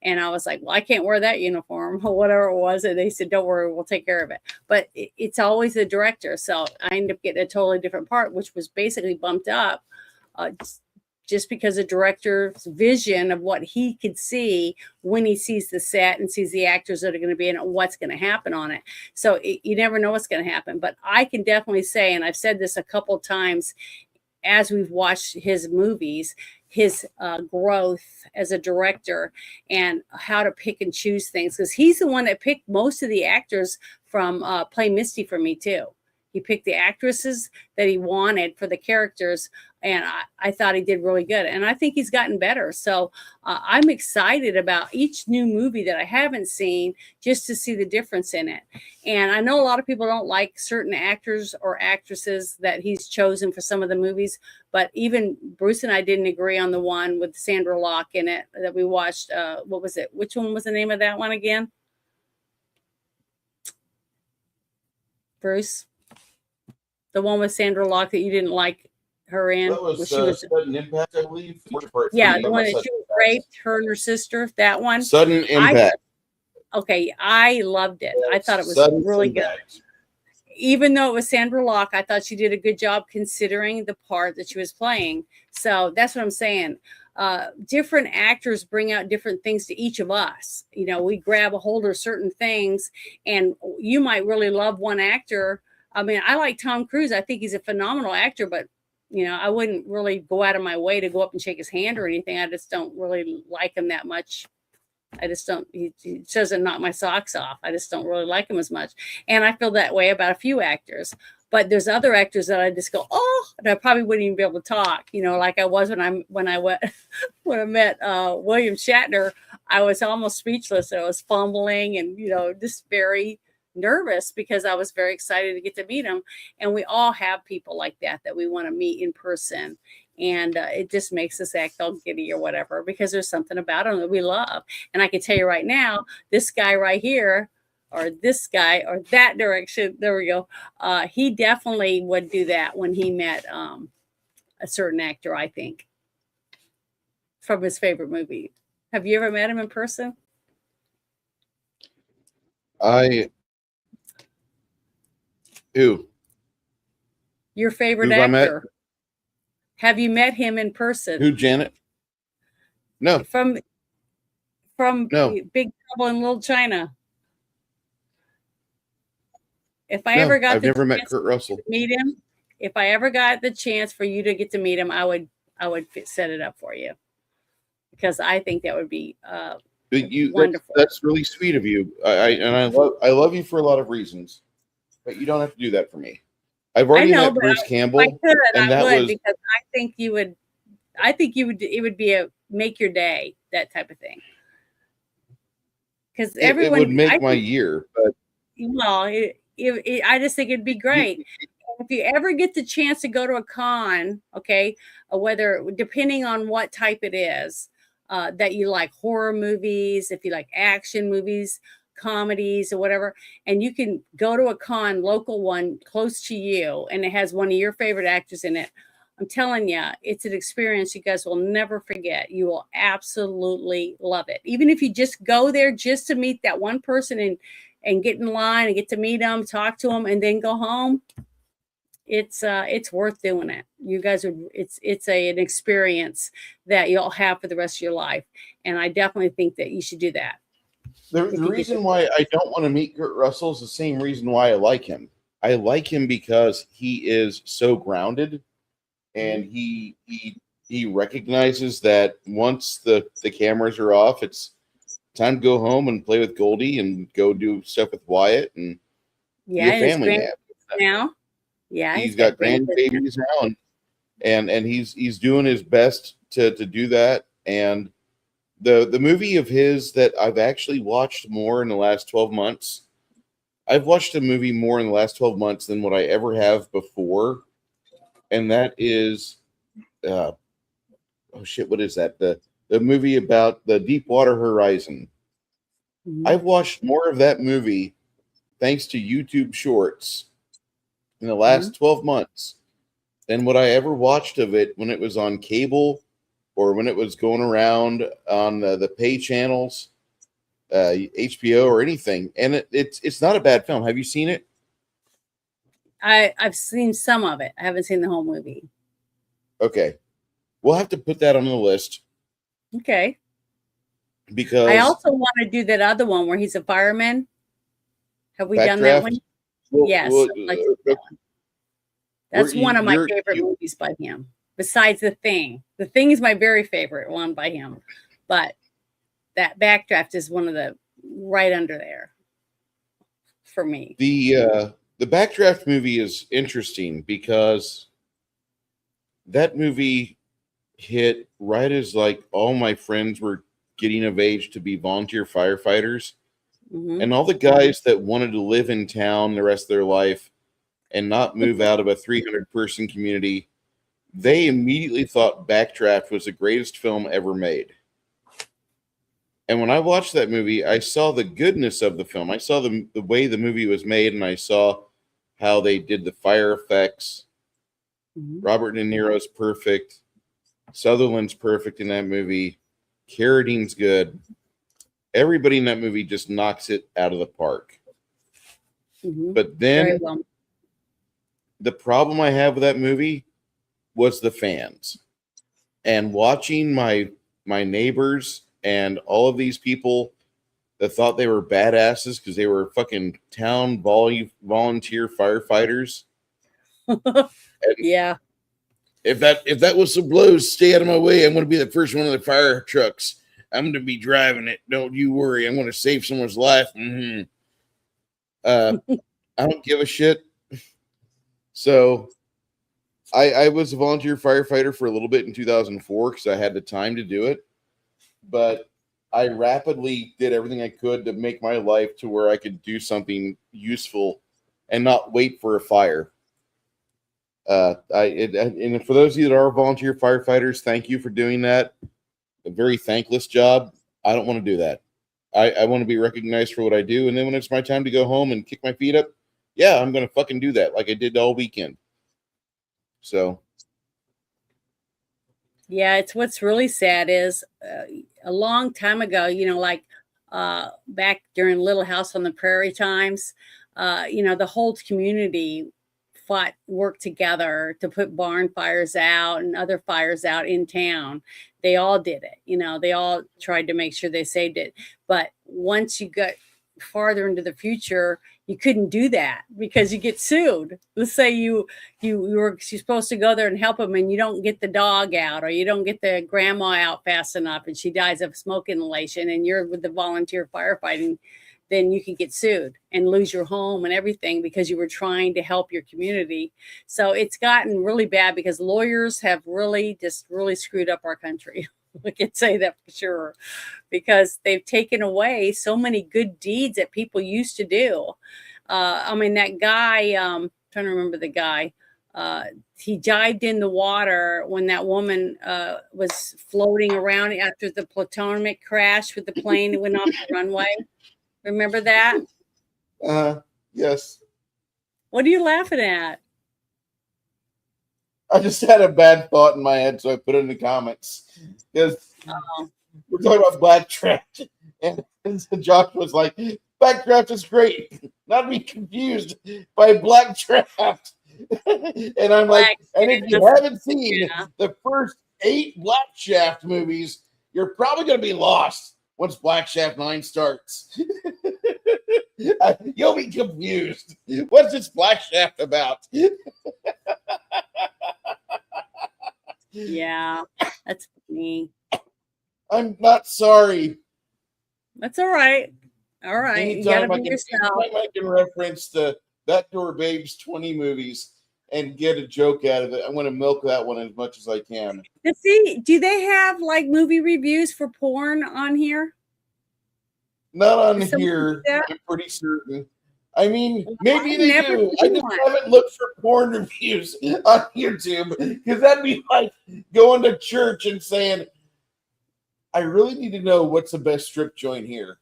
And I was like, well, I can't wear that uniform or whatever it was. And they said, don't worry, we'll take care of it. But it's always the director. So I ended up getting a totally different part, which was basically bumped up just because the director's vision of what he could see when he sees the set and sees the actors that are going to be in it, what's going to happen on it. So you never know what's going to happen. But I can definitely say, and I've said this a couple of times as we've watched his movies, his growth as a director and how to pick and choose things, because he's the one that picked most of the actors from Play Misty for me too. He picked the actresses that he wanted for the characters, and I thought he did really good. And I think he's gotten better. So I'm excited about each new movie that I haven't seen just to see the difference in it. And I know a lot of people don't like certain actors or actresses that he's chosen for some of the movies, but even Bruce and I didn't agree on the one with Sandra Bullock in it that we watched. What was it? Which one was the name of that one again? Bruce? The one with Sandra Bullock that you didn't like her in? That was Sudden Impact, I believe. Yeah, the one that she was raped, her and her sister, that one. Sudden Impact. I loved it. I thought it was really good. Even though it was Sandra Bullock, I thought she did a good job considering the part that she was playing. So that's what I'm saying. Different actors bring out different things to each of us. You know, we grab a hold of certain things, and you might really love one actor. I mean, I like Tom Cruise. I think he's a phenomenal actor, but you know, I wouldn't really go out of my way to go up and shake his hand or anything. I just don't really like him that much. I just don't, he doesn't knock my socks off. I just don't really like him as much. And I feel that way about a few actors. But there's other actors that I just go, oh, and I probably wouldn't even be able to talk, you know, like I was when I met William Shatner. I was almost speechless. I was fumbling and, you know, just very nervous because I was very excited to get to meet him. And we all have people like that we want to meet in person. And it just makes us act all giddy or whatever, because there's something about him that we love. And I can tell you right now, this guy right here, or this guy, or that direction, there we go. He definitely would do that when he met a certain actor, I think, from his favorite movie. Have you ever met him in person? Who? Your favorite actor. Have you met him in person? Who, Janet? No. From No. Big Trouble in Little China. If I ever got I've never met Kurt Russell. To meet him, if I ever got the chance for you to get to meet him, I would set it up for you, because I think that would be wonderful. That's really sweet of you. I love you for a lot of reasons, but you don't have to do that for me. I've already met Bruce Campbell, because I think you would. It would be make your day, that type of thing. Because everyone, it would make my year. But well, I just think it'd be great. If you ever get the chance to go to a con, okay, whether depending on what type it is, that you like horror movies, if you like action movies, comedies or whatever, and you can go to a con, local one close to you, and it has one of your favorite actors in it, I'm telling you, it's an experience you guys will never forget. You will absolutely love it. Even if you just go there just to meet that one person and get in line and get to meet them, talk to them, and then go home, it's worth doing it. You guys it's an experience that you'll have for the rest of your life, and I definitely think that you should do that. The reason why I don't want to meet Kurt Russell is the same reason why I like him. I like him because he is so grounded, and he recognizes that once the cameras are off, it's time to go home and play with Goldie and go do stuff with Wyatt and be a family man. Now, yeah, he's got grandbabies now, and and he's doing his best to do that. And the movie of his that I've actually watched more in the last 12 months. I've watched a movie more in the last 12 months than what I ever have before, and that is uh, oh shit, what is that? The movie about the Deepwater Horizon. Mhm. I've watched more of that movie thanks to YouTube Shorts in the Mhm. last 12 months than what I ever watched of it when it was on cable or when it was going around on the pay channels, HBO or anything. And it's not a bad film. Have you seen it? I've seen some of it. I haven't seen the whole movie. Okay, we'll have to put that on the list Okay. I because also want to do that other one where he's a fireman. Have we done that Backdraft. one? Yes, Well, I'd like to do that one. where That's one of my favorite movies by him. Besides The Thing. The Thing is my very favorite one by him. But that Backdraft is one of the right under there for me. the Backdraft movie is interesting because that movie hit right as like all my friends were getting of age to be volunteer firefighters, Hmm. and all the guys that wanted to live in town the rest of their life and not move out of a 300-person community. They immediately thought Backdraft was the greatest film ever made. And when I watched that movie, I saw the goodness of the film. I saw the way the movie was made, and I saw how they did the fire effects. Hmm. Robert De Niro's perfect. Sutherland's perfect in that movie. Carradine's good. Everybody in that movie just knocks it out of the park. Hmm. But Very then well. the problem I have with that movie was the fans. And watching my neighbors and all of these people that thought they were badasses because they were fucking town volunteer firefighters. And Yeah. if that was some blows, stay out of my way. I'm going to be the first one of the fire trucks. I'm going to be driving it. Don't you worry. I'm going to save someone's life. Mm-hmm. I don't give a shit. So I was a volunteer firefighter for a little bit in 2004 because I had the time to do it. But I rapidly did everything I could to make my life to where I could do something useful and not wait for a fire. And for those of you that are volunteer firefighters, thank you for doing that. A very thankless job. I don't want to do that. I want to be recognized for what I do, and then when it's my time to go home and kick my feet up, yeah, I'm gonna fucking do that like I did all weekend. So Yeah, it's what's really sad is a long time ago, like back during Little House on the Prairie times, the whole community worked together to put barn fires out and other fires out in town. They all did it, they all tried to make sure they saved it. But once you got farther into the future, you couldn't do that because you get sued. Let's say you're supposed to go there and help them and you don't get the dog out or you don't get the grandma out fast enough and she dies of smoke inhalation and you're with the volunteer firefighting, then you can get sued and lose your home and everything because you were trying to help your community. So it's gotten really bad because lawyers have really screwed up our country. I can say that for sure because they've taken away so many good deeds that people used to do. I mean, that guy, trying to remember the guy, he dived in the water when that woman was floating around after the Potomac crash with the plane that went off the runway. Remember that? yes, What are you laughing at? I just had a bad thought in my head, so I put it in the comments because Oh, we're talking about Backdraft, and Josh was like, "Backdraft is great, not to be confused by Blackdraft." And I'm like, Black and if you Shaft. haven't seen Yeah. the first 8 Black Shaft movies, you're probably going to be lost once Black Shaft 9 starts. You'll be confused. What's this Black Shaft about? Yeah. That's me. I'm not sorry. That's all right. All right. You got to be yourself. Anytime I can reference the Backdoor Babes 20 movies, and get a joke out of it. I'm going to milk that one as much as I can. Let's see, do they have like movie reviews for porn on here? Not on Does someone do here. that? I'm pretty certain. I mean, Well, maybe I've they never do. I seen just one. haven't looked for porn reviews on YouTube because that'd be like going to church and saying, I really need to know what's the best strip joint here.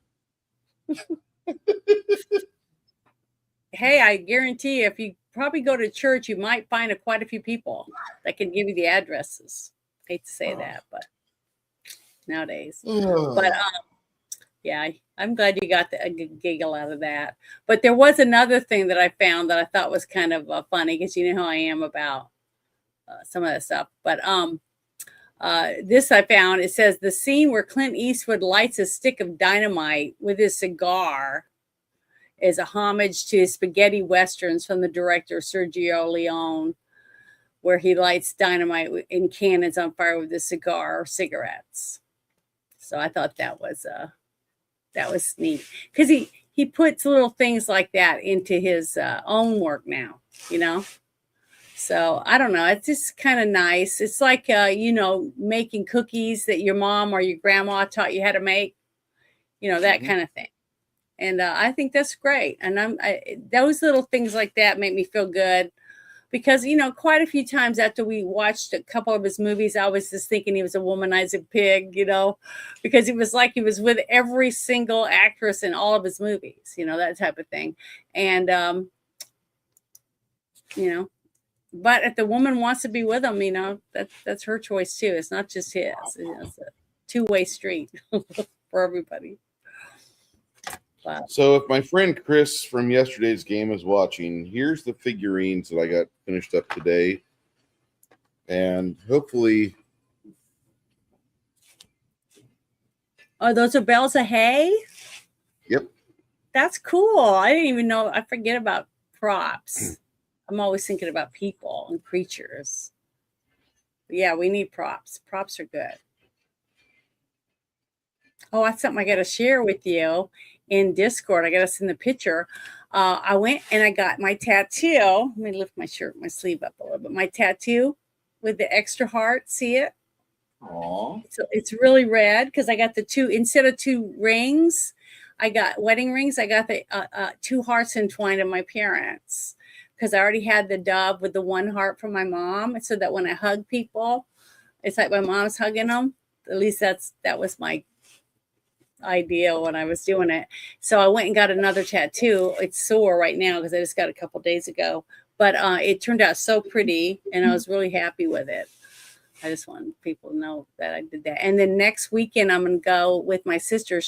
Hey, I guarantee you, if you probably go to church, you might find quite a few people that can give you the addresses. Hate to say that, but nowadays. But yeah, I'm glad you got a giggle out of that. But there was another thing that I found that I thought was kind of funny, because you know how I am about some of that stuff. But this I found, it says the scene where Clint Eastwood lights a stick of dynamite with his cigar is a homage to spaghetti westerns from the director Sergio Leone, where he lights dynamite in cannons on fire with a cigar or cigarettes. So I thought that was neat, because he puts little things like that into his own work now, you know. So I don't know, it's just kind of nice. It's like making cookies that your mom or your grandma taught you how to make, that kind of thing. And I think that's great. And those little things like that make me feel good, because, quite a few times after we watched a couple of his movies, I was just thinking he was a womanizing pig, because it was like he was with every single actress in all of his movies, that type of thing. And, but if the woman wants to be with him, that's her choice too. It's not just his. It's a two-way street for everybody. Wow. So if my friend Chris from yesterday's game is watching, here's the figurines that I got finished up today. And hopefully... Oh, those are bales of hay? Yep. That's cool. I didn't even know. I forget about props. I'm always thinking about people and creatures. But yeah, we need props. Props are good. Oh, that's something I got to share with you in Discord. I got to send the picture. I went and I got my tattoo. Let me lift my sleeve up a little bit. My tattoo with the extra heart. See it? Aww. So it's really red, because I got the two, instead of two rings, I got wedding rings. I got the two hearts entwined in my parents, because I already had the dove with the one heart from my mom. So that when I hug people, it's like my mom's hugging them. At least that was my idea when I was doing it. So I went and got another tattoo. It's sore right now because I just got it a couple days ago, but it turned out so pretty, and I was really happy with it. I just want people to know that I did that. And then next weekend I'm going to go with my sister.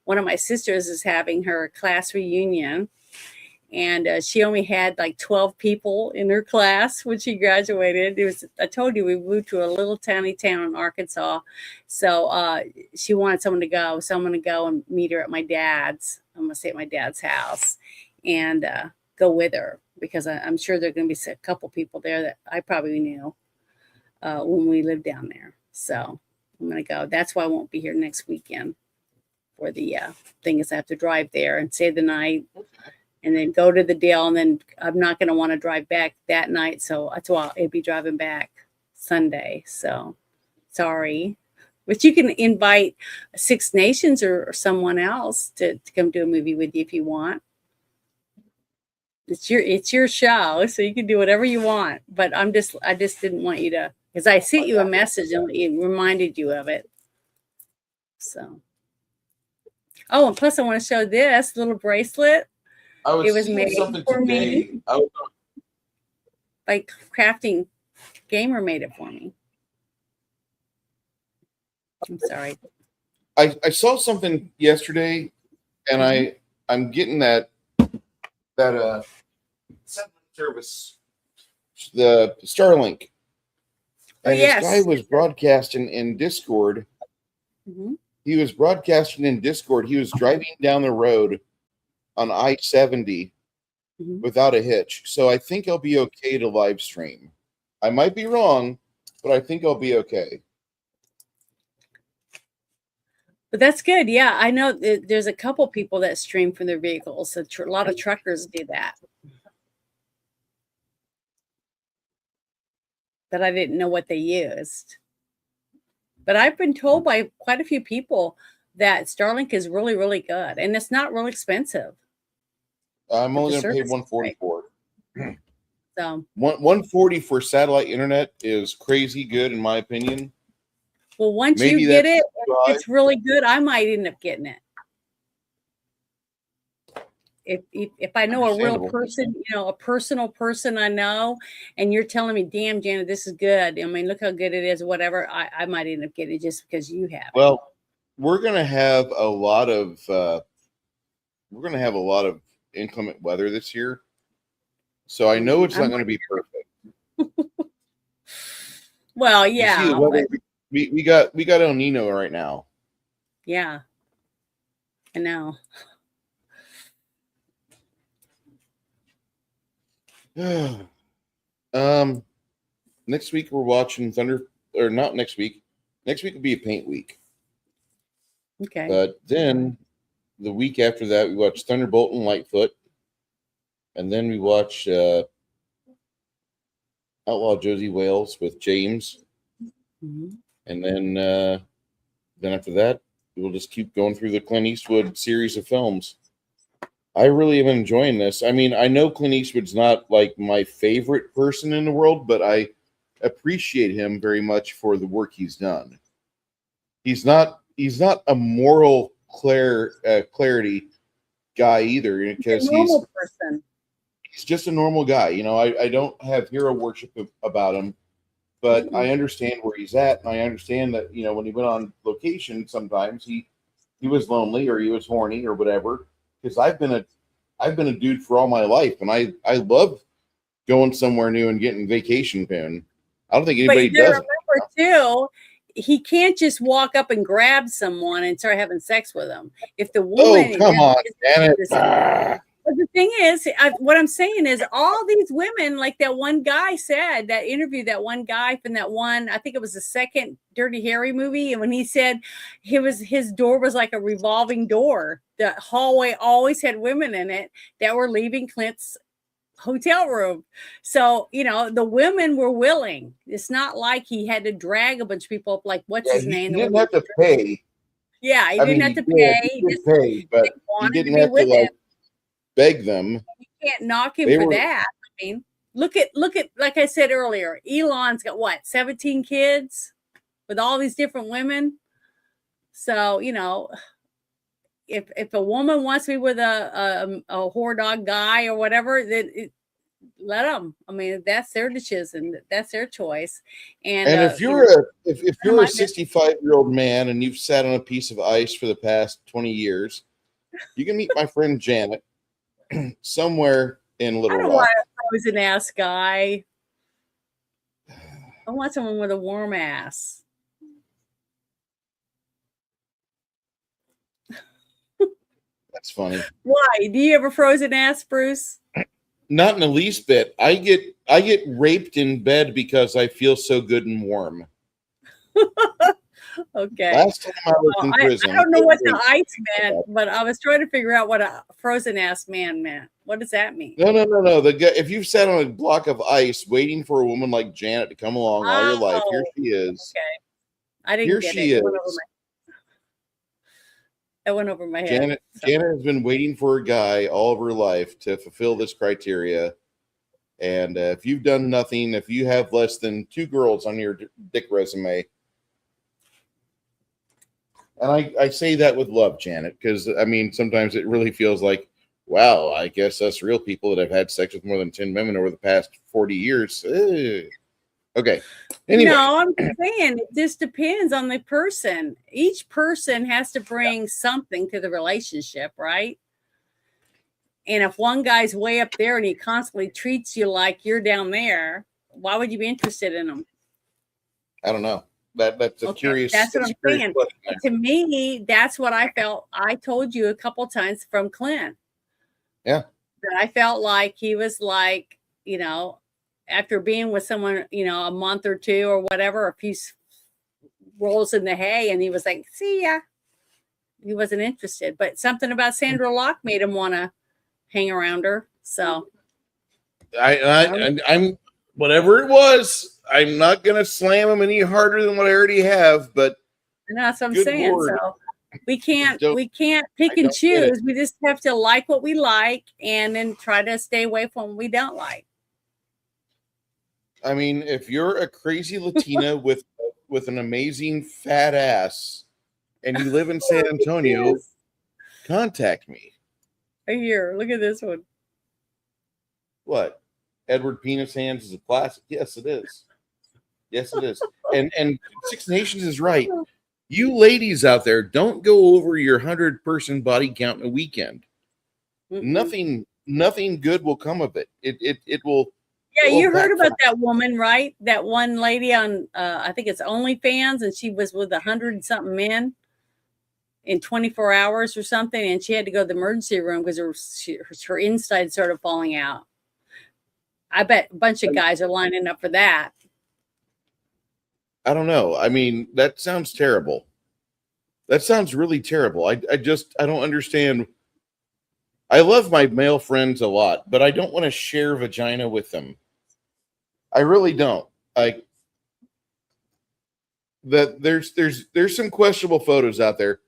One of my sisters is having her class reunion, and she only had like 12 people in her class when she graduated. I told you, we moved to a little tiny town in Arkansas. So she wanted someone to go. So I'm going to go and meet her at my dad's. I'm going to stay at my dad's house and go with her, because I'm sure there are going to be a couple people there that I probably knew when we lived down there. So I'm going to go. That's why I won't be here next weekend for the thing, is I have to drive there and stay the night. And then go to the deal, and then I'm not going to want to drive back that night. So that's why I'll be driving back Sunday. So sorry. But you can invite Six Nations or someone else to come do a movie with you if you want. It's your show, so you can do whatever you want. But I just didn't want you to, because I sent you a message and it reminded you of it. So, oh, and plus I want to show this little bracelet. It was made for me. Like Crafting Gamer made it for me. I'm sorry. I saw something yesterday, and I'm getting that service, the Starlink. And this guy was broadcasting in Discord. Mm-hmm. He was broadcasting in Discord. He was driving down the road on I-70 without a hitch. So I think I'll be okay to live stream. I might be wrong, but I think I'll be okay. But that's good. Yeah, I know there's a couple people that stream from their vehicles. A lot of truckers do that. that I didn't know what they used. But I've been told by quite a few people that Starlink is really, really good, and it's not real expensive. I'm But only the going to pay service is great. $144. So, 140 for satellite internet is crazy good in my opinion. well, once Maybe you get that's it, too high. it's really good. I might end up getting it. If I know a real Understandable. person, a personal person I know, and you're telling me, damn, Janet, this is good. I mean, look how good it is, or whatever, I might end up getting it just because you have it. Well, we're going to have a lot of inclement weather this year. So I know it's not going to be perfect. Well, You see the yeah, weather, but we got El Nino right now. yeah, I know. Next week we're watching Thunder, or not next week. Next week will be a paint week. Okay. But then the week after that we watch Thunderbolt and Lightfoot, and then we watch Outlaw Josie Wales with James, Mhm. and then after that we'll just keep going through the Clint Eastwood series of films. I really am enjoying this. I mean, I know Clint Eastwood's not like my favorite person in the world, but I appreciate him very much for the work he's done. He's not a moral clarity guy either, because a normal person. He's just a normal guy. I don't have hero worship about him, but I understand where he's at, and I understand that when he went on location, sometimes he was lonely or he was horny or whatever. Because I've been a dude for all my life, and I love going somewhere new and getting vacation poon. I don't think anybody does. Remember too, he can't just walk up and grab someone and start having sex with them. If the woman, come on, damn it! But the thing is, what I'm saying is, all these women, like that one guy said, that interview, that one guy from that one, I think it was the second Dirty Harry movie, and when he said his door was like a revolving door, the hallway always had women in it that were leaving Clint's hotel room. So the women were willing. It's not like he had to drag a bunch of people up, like what's his name? He didn't have to pay. Yeah, he didn't have to pay. He did pay, but he didn't have to like beg them. You can't knock him for that. I mean, look at like I said earlier, Elon's got what, 17 kids with all these different women. So if a woman wants to be with a whore dog guy or whatever, then let them. I mean, that's their decision, that's their choice. And if you're a 65-year-old man and you've sat on a piece of ice for the past 20 years, you can meet my friend Janet somewhere in Little Rock. I don't want a frozen ass guy. I want someone with a warm ass. That's funny. Why? Do you have a frozen ass, Bruce? Not in the least bit. I get raped in bed because I feel so good and warm. Okay. Last time I was in prison. I don't know what the ice meant, but I was trying to figure out what a frozen ass man meant. What does that mean? No. The guy, if you've sat on a block of ice waiting for a woman like Janet to come along all your life, here she is. Okay. I didn't here get she it. is. That went over my head. Janet has been waiting for a guy all of her life to fulfill this criteria. And if you've done nothing, if you have less than 2 girls on your dick resume, and I say that with love, Janet, because I mean, sometimes it really feels like, wow, I guess us real people that have had sex with more than 10 women over the past 40 years. Okay. Anyway. No, I'm saying it just depends on the person. Each person has to bring something to the relationship, right? And if one guy's way up there and he constantly treats you like you're down there, why would you be interested in him? I don't know. That's a curious. That's what I'm saying. To me, that's what I felt. I told you a couple times from Clint. Yeah. That I felt like he was like, after being with someone, a month or two or whatever, a few rolls in the hay, and he was like, see ya. He wasn't interested. But something about Sandra Locke made him want to hang around her. So I'm whatever it was, I'm not gonna slam them any harder than what I already have, but And that's what I'm good saying. Lord, So we just can't don't. we can't I pick and don't get it. choose. We just have to like what we like and then try to stay away from what we don't like. I mean, if you're a crazy Latina with an amazing fat ass and you live in San Look at Antonio, this. contact me. Here, look at this one. What? Edward Penis Hands is a classic. Yes, it is. Yes, it is. And Six Nations is right. You ladies out there, don't go over your 100-person body count in a weekend. Nothing good will come of it. It will. Yeah, It will you heard backfire. about that woman, right? That one lady on, I think it's OnlyFans, and she was with 100-something men in 24 hours or something, and she had to go to the emergency room because her inside started falling out. I bet a bunch of guys are lining up for that. I don't know. I mean, that sounds terrible. That sounds really terrible. I don't understand. I love my male friends a lot, but I don't want to share vagina with them. I really don't. Like that there's some questionable photos out there.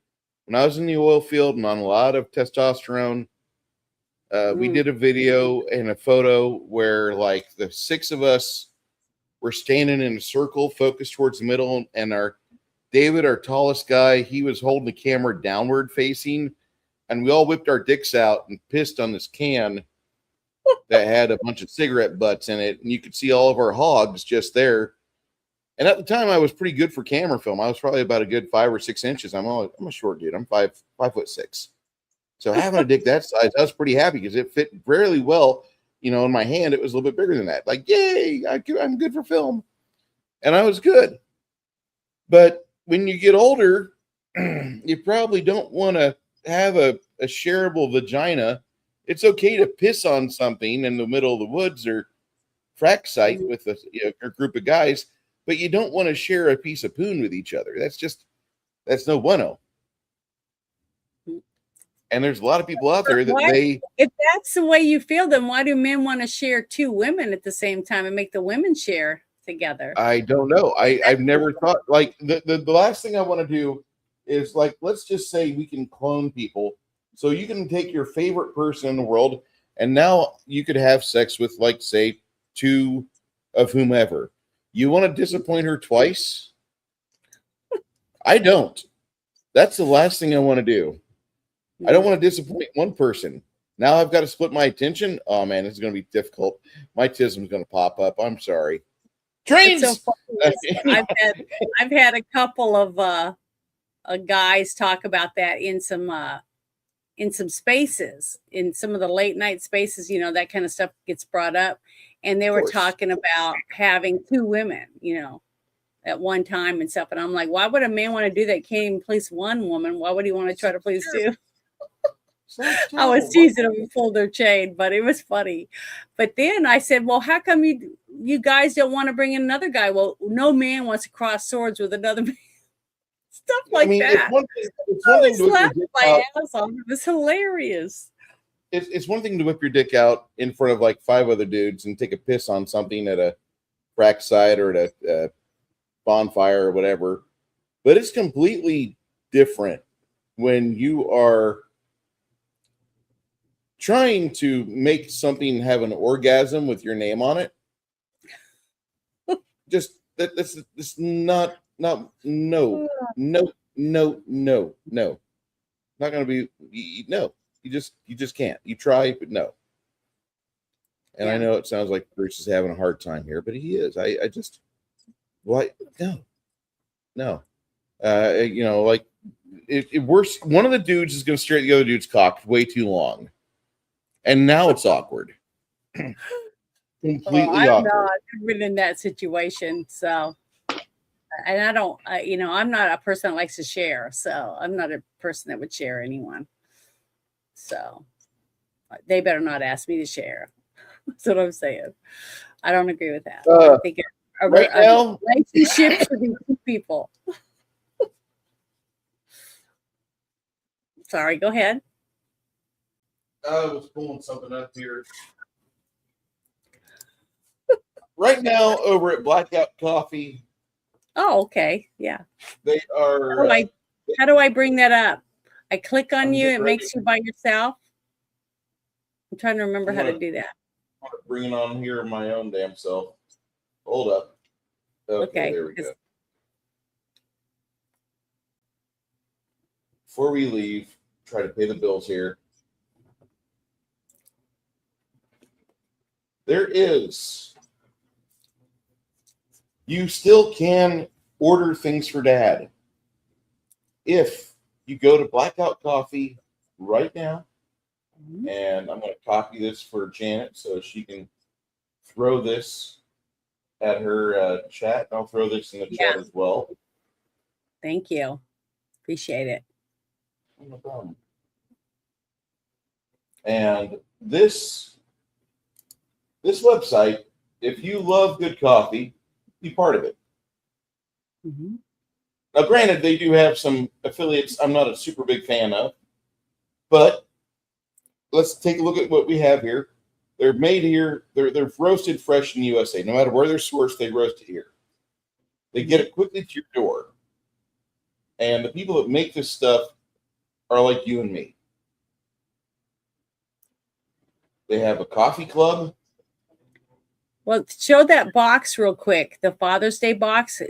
When I was in the oil field and on a lot of testosterone, we did a video and a photo where like the six of us were standing in a circle focused towards the middle, and our David, our tallest guy, he was holding the camera downward facing, and we all whipped our dicks out and pissed on this can that had a bunch of cigarette butts in it, and you could see all of our hogs just there. And at the time, I was pretty good for camera film. I was probably about a good 5 or 6 inches. I'm a short dude. I'm 5'6". So having a dick that size, I was pretty happy because it fit fairly well. You know, in my hand, it was a little bit bigger than that. Like, yay, I'm good for film, and I was good. But when you get older, you probably don't want to have a shareable vagina. It's okay to piss on something in the middle of the woods or frack site with a group of guys, but you don't want to share a piece of poon with each other. That's no bueno. And there's a lot of people out there that if that's the way you feel, then why do men want to share two women at the same time and make the women share together? I don't know. I've never thought like the last thing I want to do is like, let's just say we can clone people. So you can take your favorite person in the world and now you could have sex with like, say, 2 of whomever. You want to disappoint her twice? I don't. That's the last thing I want to do. I don't want to disappoint one person. Now I've got to split my attention. Oh man, this is going to be difficult. My tism's going to pop up. I'm sorry. Trains. So I've had a couple of guys talk about that in some spaces, in some of the late night spaces. You know, that kind of stuff gets brought up, and they were talking about having 2 women. You know, at one time and stuff. And I'm like, why would a man want to do that? Can't even please one woman. Why would he want to try to please 2? I was teasing them and pulled their chain, but it was funny. But then I said, well, how come you guys don't want to bring in another guy? Well, no man wants to cross swords with another man. Stuff like that. It's one thing to whip your dick out. It was hilarious. It's one thing to whip your dick out in front of like 5 other dudes and take a piss on something at a frack site or at a bonfire or whatever. But it's completely different when you are trying to make something have an orgasm with your name on it. Just that's not no. Not going to be no. You just can't. You try, but no. And I know it sounds like Bruce is having a hard time here, but he is. I just why no. You know, like it worse. One of the dudes is going to stare at the other dude's cock way too long. And now it's awkward. Completely awkward. I've been in that situation. So, and I don't, you know, I'm not a person that likes to share. So I'm not a person that would share anyone. So they better not ask me to share. That's what I'm saying. I don't agree with that. I think a relationship should be 2 people. Sorry, go ahead. I was pulling something up here. right now over at Blackout Coffee, Oh, okay. Yeah. they are. How do I bring that up? I click on I'm you. getting It ready. makes you by yourself. I'm trying to remember I'm how to gonna- do that. I'm gonna bring it on here my own damn self. Hold up. Okay, there we go. Before we leave, try to pay the bills here. There is. You still can order things for Dad if you go to Blackout Coffee right now. Mhm. And I'm going to copy this for Janet so she can throw this at her chat. I'll throw this in the chat as well. Thank you. Appreciate it. No problem. And this website, if you love good coffee, be part of it. Mhm. Now, granted, they do have some affiliates I'm not a super big fan of, but let's take a look at what we have here. They're made here. They're roasted fresh in the USA. No matter where they're sourced, they roast it here. They get it quickly to your door. And the people that make this stuff are like you and me. They have a coffee club. Well, show that box real quick. The Father's Day box.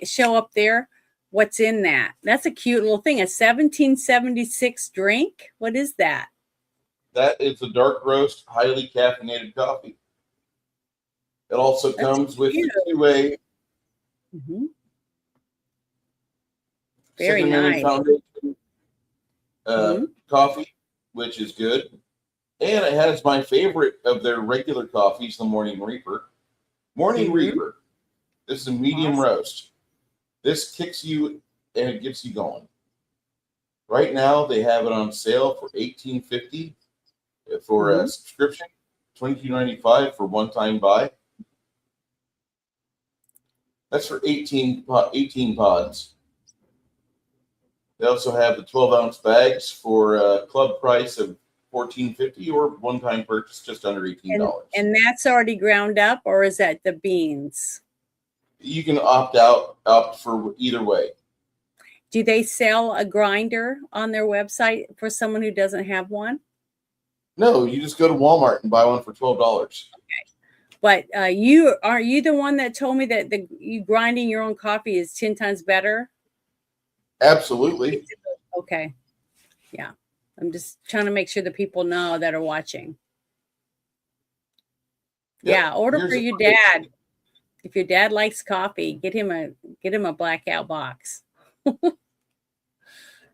Show up there. What's in that? That's a cute little thing. A 1776 drink. What is that? That is a dark roast, highly caffeinated coffee. It also comes with the two-way Very Cinnamon nice. Foundation coffee, which is good. And it has my favorite of their regular coffees, the Morning Reaper. Morning Reaper. This is a medium roast. This kicks you and it gets you going. Right now, they have it on sale for $18.50 for a subscription, $22.95 for one-time buy. That's for 18 pods. They also have the 12-ounce bags for a club price of $14.50 or one-time purchase just under $18. And that's already ground up, or is that the beans? You can opt for either way. Do they sell a grinder on their website for someone who doesn't have one? No, you just go to Walmart and buy one for $12. Okay. But are you the one that told me that you grinding your own coffee is 10 times better? Absolutely. Okay. Yeah. I'm just trying to make sure the people know that are watching. Yep. Yeah, order for your dad. If your dad likes coffee, get him a Blackout box.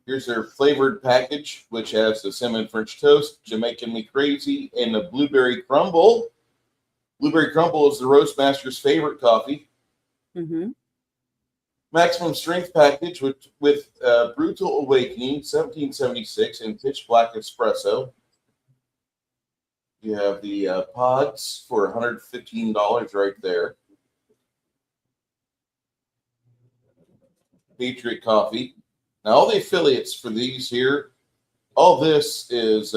Here's their flavored package, which has the cinnamon French toast, Jamaican Me Crazy, and the blueberry crumble. Blueberry crumble is the Roastmaster's favorite coffee. Maximum strength package with Brutal Awakening, 1776, and Pitch Black Espresso. You have the pods for $115 right there. Patriot Coffee. Now, all the affiliates for these here, all this is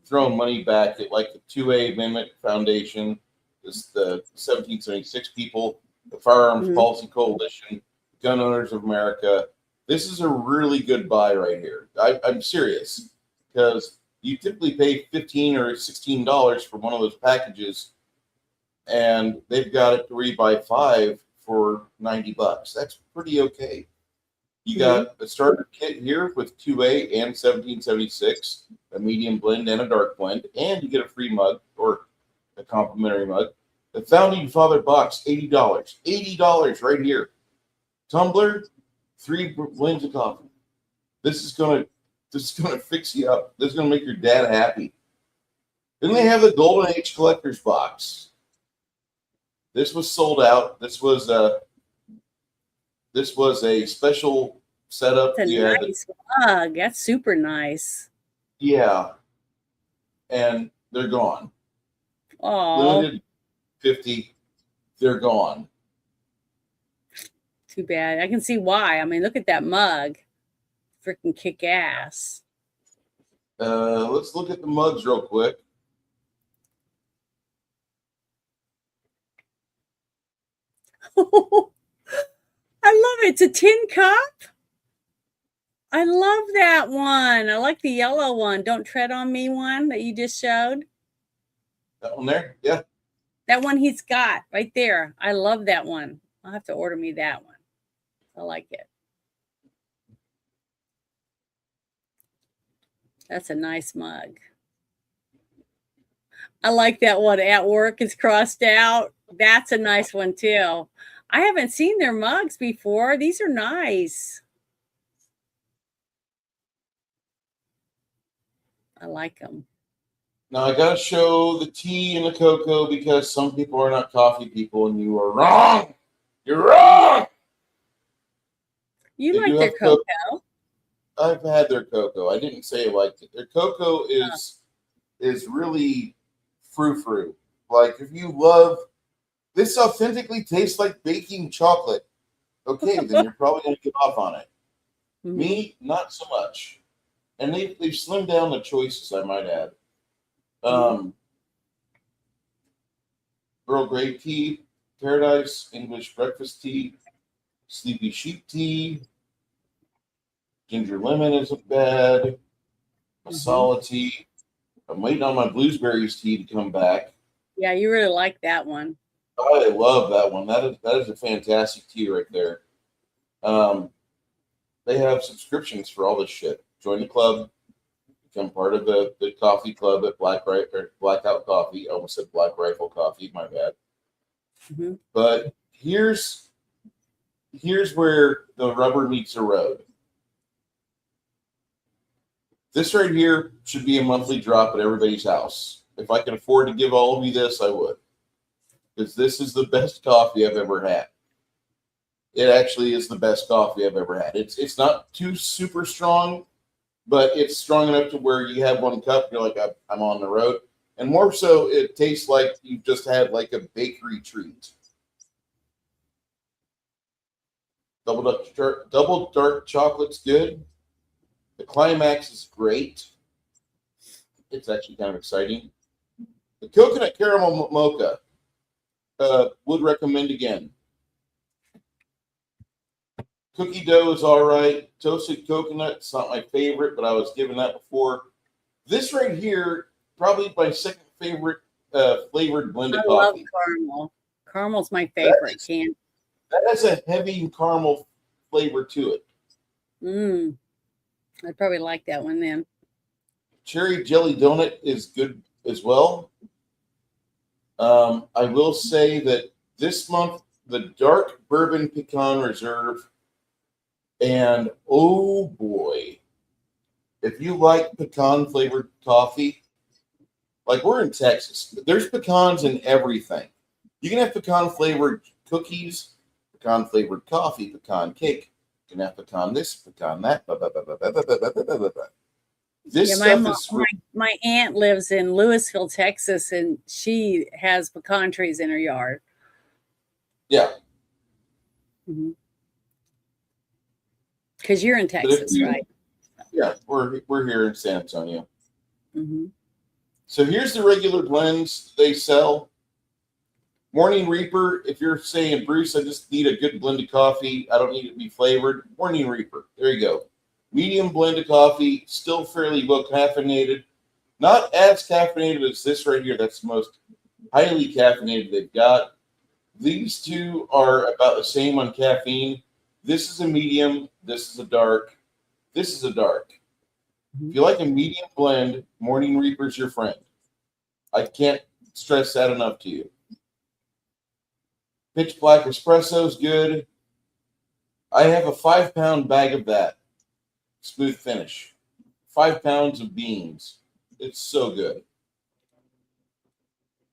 throwing money back at like the 2A Amendment Foundation, the 1776 people, the Firearms Policy Coalition, Gun Owners of America. This is a really good buy right here. I'm serious, because you typically pay $15 or $16 for one of those packages, and they've got it to where you buy 5 for $90. That's pretty okay. You got a starter kit here with 2A and 1776, a medium blend and a dark blend, and you get a free mug or a complimentary mug. The Founding Father box, $80. $80 right here. Tumbler, 3 blends of coffee. This is gonna fix you up. This is gonna make your dad happy. Then they have the Golden Age Collector's box. This was sold out. This was a special setup. That's a nice mug. That's super nice. Yeah. And they're gone. Oh. Limited 50. They're gone. Too bad. I can see why. I mean, look at that mug. Freaking kick ass. Let's look at the mugs real quick. I love it. It's a tin cup. I love that one. I like the yellow one. Don't tread on me one that you just showed. That one there? Yeah. That one he's got right there. I love that one. I'll have to order me that one. I like it. That's a nice mug. I like that one. At work is crossed out. That's a nice one too. I haven't seen their mugs before. These are nice. I like them. Now I gotta show the tea and the cocoa because some people are not coffee people, and you are wrong. You're wrong. You They like do their have cocoa. I've had their cocoa. I didn't say I liked it. Their cocoa is really frou-frou. Like if you love this, authentically tastes like baking chocolate. Okay, then you're probably gonna get off on it. Mhm. Me, not so much. And they've slimmed down the choices, I might add. Earl Grey tea, Paradise English breakfast tea, Sleepy Sheep tea, ginger lemon isn't bad, masala tea. I'm waiting on my blueberries tea to come back. Yeah, you really like that one. I love that one. That is a fantastic tea right there. They have subscriptions for all this shit. Join the club, become part of the coffee club at Blackout Coffee. I almost said Black Rifle Coffee. My bad. Mm-hmm. But here's where the rubber meets the road. This right here should be a monthly drop at everybody's house. If I can afford to give all of you this, I would. Because this is the best coffee I've ever had. It actually is the best coffee I've ever had. It's not too super strong, but it's strong enough to where you have one cup, you're like, I'm on the road. And more so, it tastes like you've just had like a bakery treat. Double dark chocolate's good. The climax is great. It's actually kind of exciting. The coconut caramel mocha, would recommend again. Cookie dough is all right. Toasted coconut, it's not my favorite, but I was given that before. This right here, probably my second favorite flavored blend of coffee. I love caramel. Caramel's my favorite. That has a heavy caramel flavor to it. I'd probably like that one then. Cherry jelly donut is good as well. I will say that this month, the dark bourbon pecan reserve, and oh boy, if you like pecan flavored coffee, like we're in Texas, there's pecans in everything. You can have pecan flavored cookies, pecan flavored coffee, pecan cake. You can have pecan this, pecan that. This stuff is my aunt lives in Louisville, Texas, and she has pecan trees in her yard. Yeah. Because you're in Texas, right? Yeah, we're here in San Antonio. So here's the regular blends they sell. Morning Reaper, if you're saying, Bruce, I just need a good blend of coffee, I don't need it to be flavored. Morning Reaper, there you go. Medium blend of coffee, still fairly well caffeinated. Not as caffeinated as this right here. That's the most highly caffeinated they've got. These two are about the same on caffeine. This is a medium. This is a dark. This is a dark. If you like a medium blend, Morning Reaper's your friend. I can't stress that enough to you. Pitch Black Espresso is good. I have a 5-pound bag of that. Smooth finish. 5 pounds of beans. It's so good.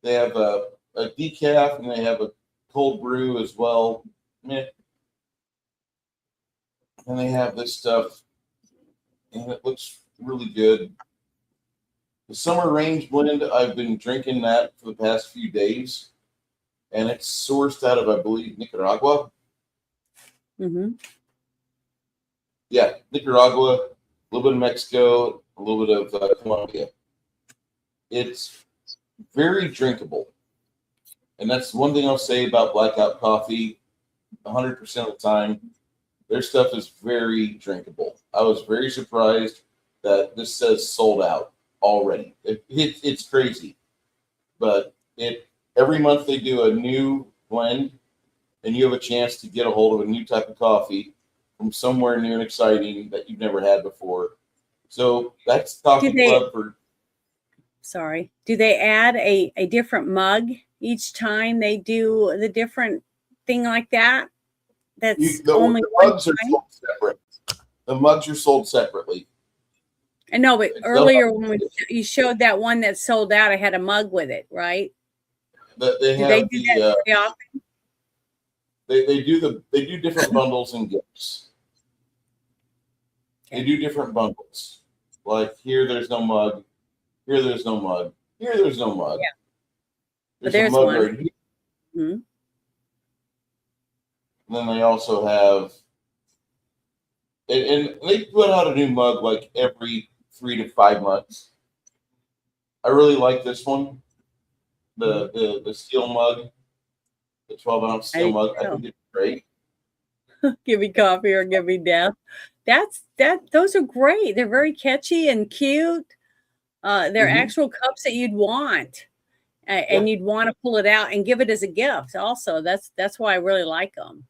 They have a decaf and they have a cold brew as well. Meh. And they have this stuff, and it looks really good. The Summer Range blend, I've been drinking that for the past few days, and it's sourced out of, I believe, Nicaragua. Yeah, Nicaragua, a little bit of Mexico, a little bit of Colombia. It's very drinkable. And that's one thing I'll say about Blackout Coffee. 100% of the time. Their stuff is very drinkable. I was very surprised that this says sold out already. It's crazy, but every month they do a new blend, and you have a chance to get a hold of a new type of coffee from somewhere new and exciting that you've never had before. So that's Coffee Club for. Sorry. Do they add a different mug each time they do the different thing like that? That's only the one mugs are time? sold separate. The mugs are sold separately. I know, but earlier when you showed that one that sold out, I had a mug with it, right? They Do have they do that very often? They do different bundles and gifts. Okay. They do different bundles. Like here, there's no mug. Here, there's no mug. Here, there's no mug. Yeah. But There's there's a mug one. right here. Mhm. And then they also have, and they put out a new mug like every 3 to 5 months. I really like this one, the steel mug, the 12-ounce steel mug. I think it's great. Give me coffee or give me death. Those are great. They're very catchy and cute. They're actual cups that you'd want. And you'd want to pull it out and give it as a gift also. That's why I really like them.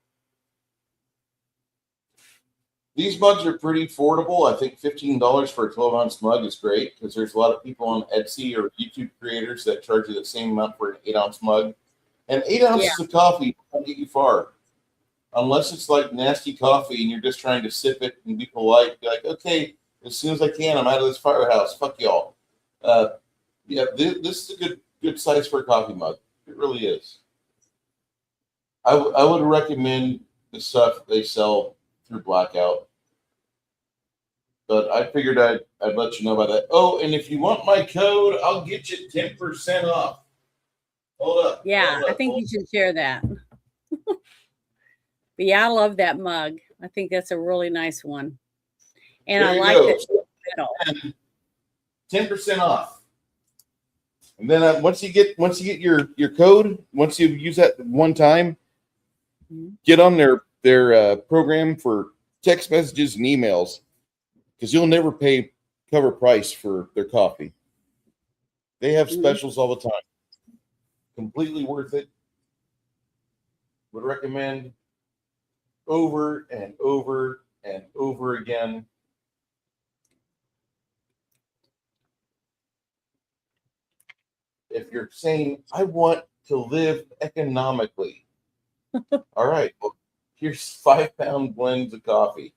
These mugs are pretty affordable. I think $15 for a 12-ounce mug is great because there's a lot of people on Etsy or YouTube creators that charge you the same amount for an 8-ounce mug. And 8 ounces of coffee won't get you far. Unless it's like nasty coffee and you're just trying to sip it and be polite. Be like, okay, as soon as I can, I'm out of this firehouse. Fuck y'all. This is a good size for a coffee mug. It really is. I would recommend the stuff they sell through Blackout. But I figured I'd let you know about that. Oh, and if you want my code, I'll get you 10% off. Hold up. Yeah, I think you should share that. But yeah, I love that mug. I think that's a really nice one. And I like the metal. 10% off. And then once you get your code, once you use that one time, get on their program for text messages and emails, because you'll never pay cover price for their coffee. They have specials all the time. Completely worth it. Would recommend over and over and over again. If you're saying, I want to live economically, all right, well, here's 5-pound blends of coffee.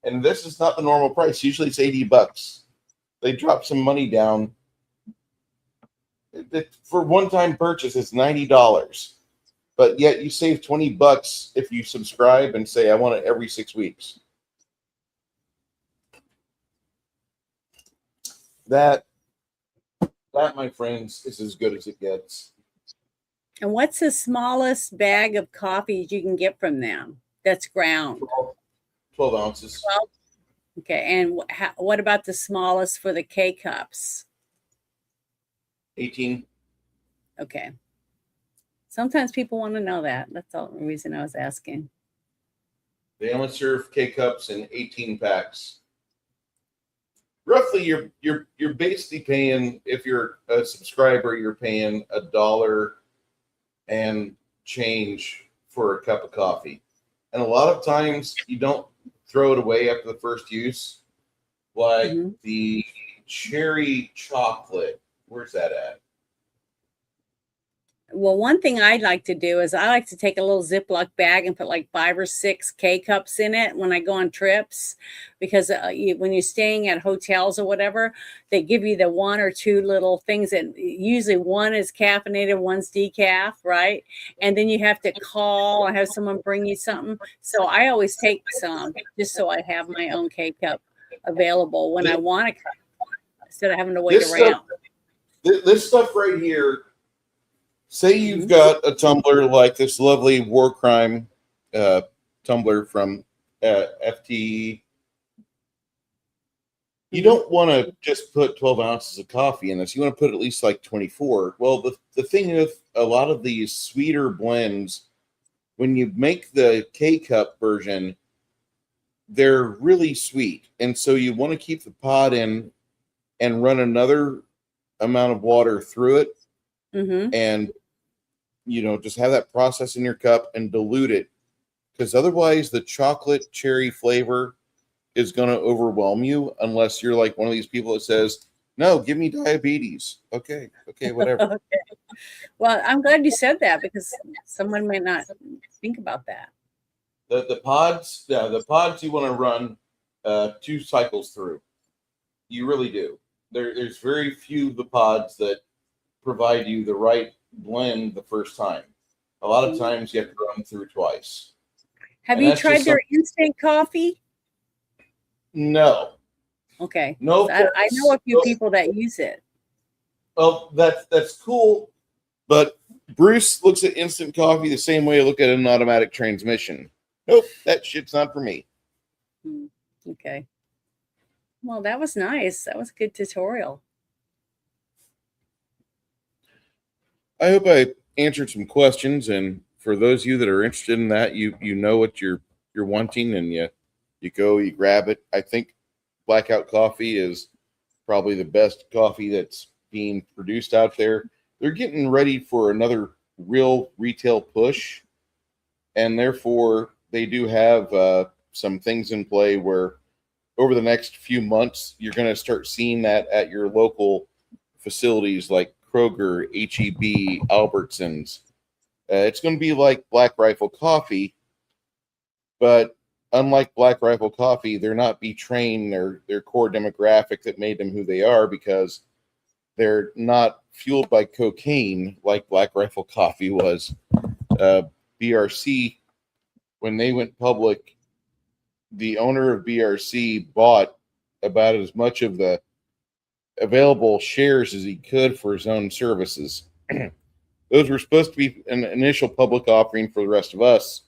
And this is not the normal price. Usually it's $80. They drop some money down. For one-time purchase, it's $90. But yet you save $20 if you subscribe and say, I want it every 6 weeks. That, my friends, is as good as it gets. And what's the smallest bag of coffee you can get from them that's ground? 12 ounces. 12? Okay. And what about the smallest for the K cups? 18. Okay. Sometimes people want to know that. That's the reason I was asking. They only serve K cups in 18 packs. Roughly, you're basically paying, if you're a subscriber, you're paying $1 and change for a cup of coffee. And a lot of times you don't throw it away after the first use. Like the cherry chocolate. Where's that at? Well, one thing I'd like to do is I like to take a little Ziploc bag and put like 5 or 6 K cups in it when I go on trips, because when you're staying at hotels or whatever, they give you the 1 or 2 little things, that usually one is caffeinated, one's decaf, right? And then you have to call and have someone bring you something. So I always take some just so I have my own K cup available when I want a cup instead of having to wait around. This stuff right here. Say you've got a tumbler like this lovely war crime tumbler from FTE. You don't want to just put 12 ounces of coffee in this. You want to put at least like 24. Well, the thing with a lot of these sweeter blends when you make the K cup version, they're really sweet, and so you want to keep the pod in and run another amount of water through it, and just have that process in your cup and dilute it, because otherwise the chocolate cherry flavor is going to overwhelm you unless you're like one of these people that says, no, give me diabetes. Okay, whatever. Okay. Well, I'm glad you said that because someone might not think about that. The pods you want to run 2 cycles through. You really do. There's very few of the pods that provide you the right blend the first time. A lot of times you have to run them through twice. Have you tried their instant coffee? No. Okay. No. I know a few people that use it. Well, that's cool, but Bruce looks at instant coffee the same way I look at an automatic transmission. Nope, that shit's not for me. Okay. Well, that was nice. That was a good tutorial. I hope I answered some questions, and for those of you that are interested in that, you know what you're wanting, and you go, you grab it. I think Blackout Coffee is probably the best coffee that's being produced out there. They're getting ready for another real retail push, and therefore they do have some things in play where over the next few months you're going to start seeing that at your local facilities like Kroger, HEB, Albertsons. It's going to be like Black Rifle Coffee, but unlike Black Rifle Coffee, they're not betraying their core demographic that made them who they are, because they're not fueled by cocaine like Black Rifle Coffee was. BRC, when they went public, the owner of BRC bought about as much of the available shares as he could for his own services. Those were supposed to be an initial public offering for the rest of us,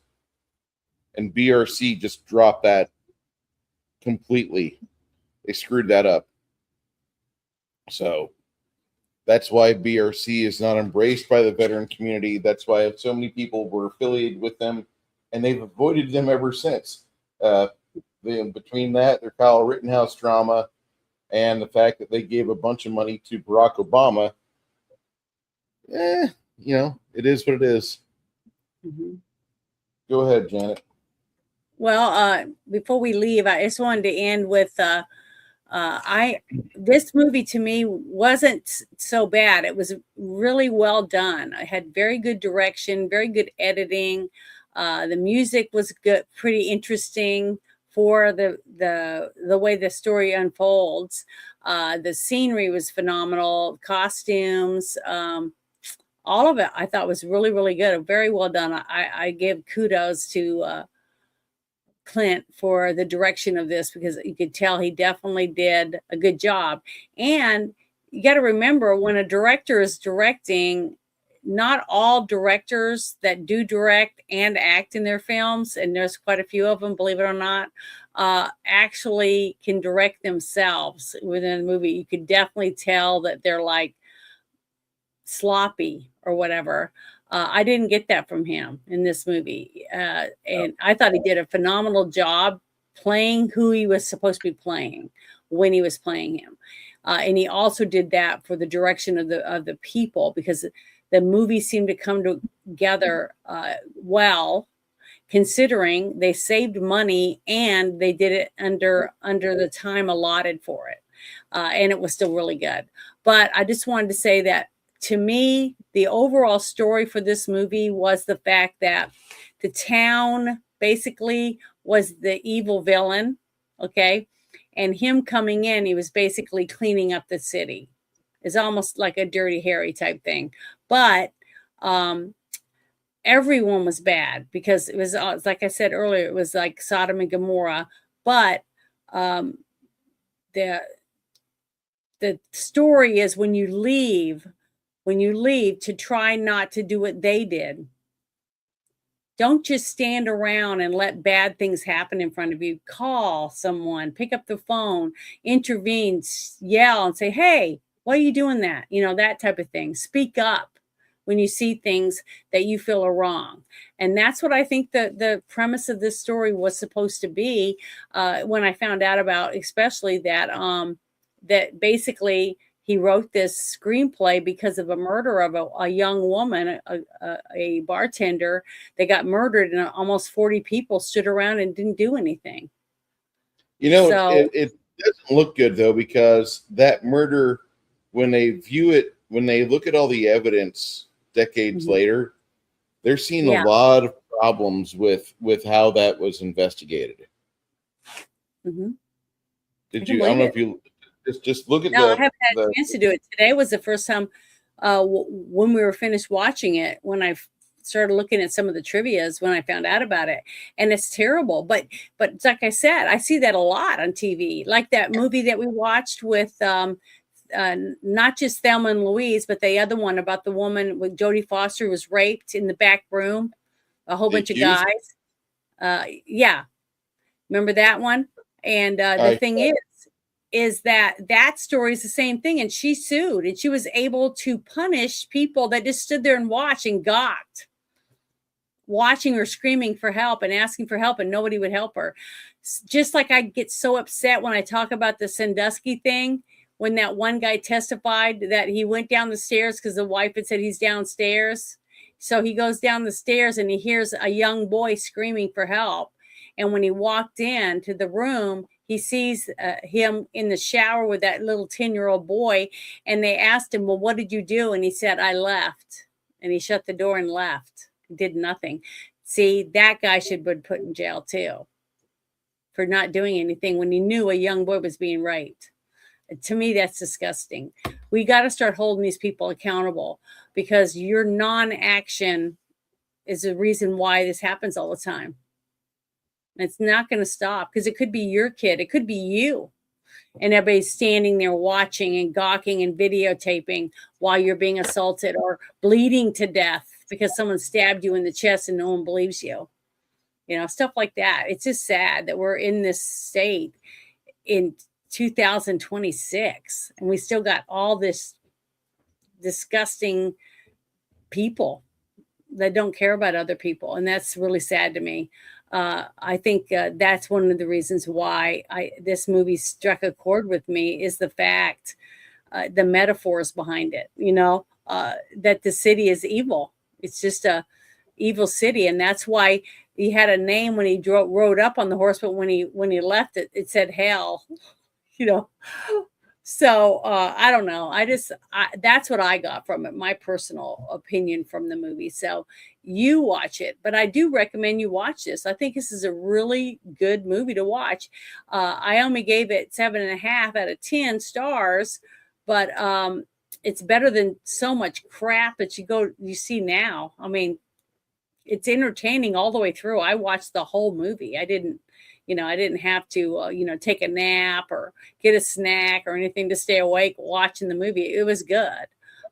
and BRC just dropped that completely. They screwed that up. So that's why BRC is not embraced by the veteran community. That's why so many people were affiliated with them, and they've avoided them ever since. Between that, their Kyle Rittenhouse drama, and the fact that they gave a bunch of money to Barack Obama, it is what it is. Go ahead, Janet. Well, before we leave, I just wanted to end with this movie to me wasn't so bad. It was really well done. I had very good direction, very good editing. The music was good, pretty interesting for the way the story unfolds. The scenery was phenomenal, costumes, all of it I thought was really, really good. Very well done. I give kudos to Clint for the direction of this, because you could tell he definitely did a good job. And you got to remember, when a director is directing, not all directors that do direct and act in their films, and there's quite a few of them, believe it or not, actually can direct themselves within a movie. You could definitely tell that they're like sloppy or whatever. I didn't get that from him in this movie. And I thought he did a phenomenal job playing who he was supposed to be playing when he was playing him. And he also did that for the direction of the people, because the movie seemed to come together well, considering they saved money and they did it under the time allotted for it. And it was still really good. But I just wanted to say that, to me, the overall story for this movie was the fact that the town basically was the evil villain, okay? And him coming in, he was basically cleaning up the city. It's almost like a Dirty Harry type thing. But everyone was bad, because it was, like I said earlier, it was like Sodom and Gomorrah. But the story is, when you leave to try not to do what they did. Don't just stand around and let bad things happen in front of you. Call someone, pick up the phone, intervene, yell and say, hey, why are you doing that? That type of thing. Speak up. when you see things that you feel are wrong. And that's what I think the premise of this story was supposed to be. When I found out about, especially that basically he wrote this screenplay because of a murder of a young woman, a bartender that got murdered, and almost 40 people stood around and didn't do anything. You know, So it doesn't look good though, because that murder, when they view it, when they look at all the evidence decades mhm, later, they're seeing a yeah, lot of problems with how that was investigated. mhm, I Did can you? I don't believe know it. if you just look at No, I haven't had the a chance to do it. Today was the first time when we were finished watching it, when I started looking at some of the trivias when I found out about it. And it's terrible. But it's like I said, I see that a lot on TV. Like that movie that we watched with not just Thelma and Louise, but the other one about the woman with Jodie Foster who was raped in the back room, a whole the bunch of accused. guys. Yeah, remember that one? And the I thing is that that story is the same thing. And she sued, and she was able to punish people that just stood there and watched and gawked, watching her screaming for help and asking for help, and nobody would help her. Just like I get so upset when I talk about the Sandusky thing, when that one guy testified that he went down the stairs because the wife had said he's downstairs. So he goes down the stairs and he hears a young boy screaming for help. And when he walked in to the room, he sees him in the shower with that little 10-year-old boy. And they asked him, well, what did you do? And he said, I left. And he shut the door and left. Did nothing. See, that guy should be put in jail too for not doing anything when he knew a young boy was being raped. To me, that's disgusting. We got to start holding these people accountable, because your non-action is the reason why this happens all the time. And it's not going to stop, because it could be your kid, it could be you, and everybody's standing there watching and gawking and videotaping while you're being assaulted or bleeding to death because someone stabbed you in the chest and no one believes you. You know, stuff like that. It's just sad that we're in this state in 2026 and we still got all this disgusting people that don't care about other people, and that's really sad to me. I think that's one of the reasons why this movie struck a chord with me, is the fact, the metaphors behind it. You know, that the city is evil. It's just a evil city, and that's why he had a name when he rode up on the horse, but when he left it, it said hell. You know, so I don't know. That's what I got from it, my personal opinion from the movie. So you watch it, but I do recommend you watch this. I think this is a really good movie to watch. I only gave it 7.5 out of 10 stars, but it's better than so much crap that you see now. I mean, it's entertaining all the way through. I watched the whole movie. I didn't have to, take a nap or get a snack or anything to stay awake watching the movie. It was good.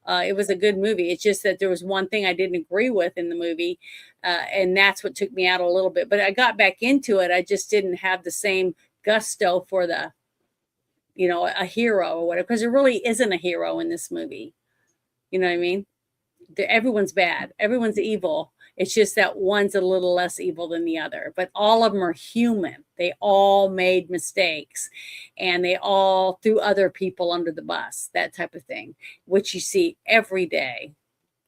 It was a good movie. It's just that there was one thing I didn't agree with in the movie, and that's what took me out a little bit. But I got back into it. I just didn't have the same gusto for a hero or whatever, because there really isn't a hero in this movie. You know what I mean? Everyone's bad. Everyone's evil. It's just that one's a little less evil than the other, but all of them are human. They all made mistakes, and they all threw other people under the bus, that type of thing, which you see every day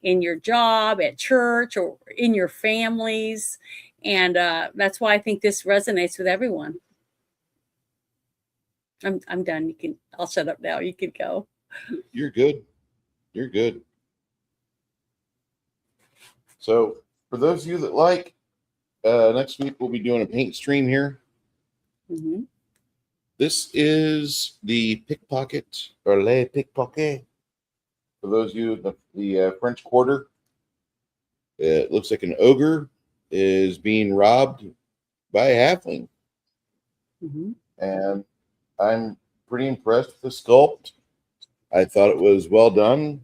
in your job, at church, or in your families. And that's why I think this resonates with everyone. I'm done. I'll shut up now. You can go. You're good. You're good. So, for those of you that like, next week we'll be doing a paint stream here. Mm-hmm. This is the pickpocket, or le pickpocket. For those of you, the French Quarter. It looks like an ogre is being robbed by a halfling. Mm-hmm. And I'm pretty impressed with the sculpt. I thought it was well done.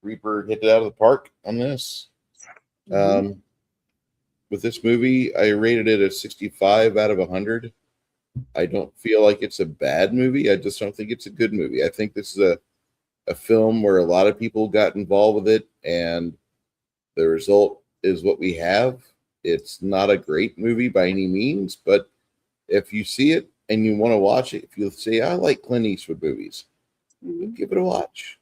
Reaper hit it out of the park on this. Mm-hmm. With this movie, I rated it a 65 out of 100. I don't feel like it's a bad movie. I just don't think it's a good movie. I think this is a film where a lot of people got involved with it, and the result is what we have. It's not a great movie by any means, but if you see it and you want to watch it, if you say, I like Clint Eastwood movies, give it a watch.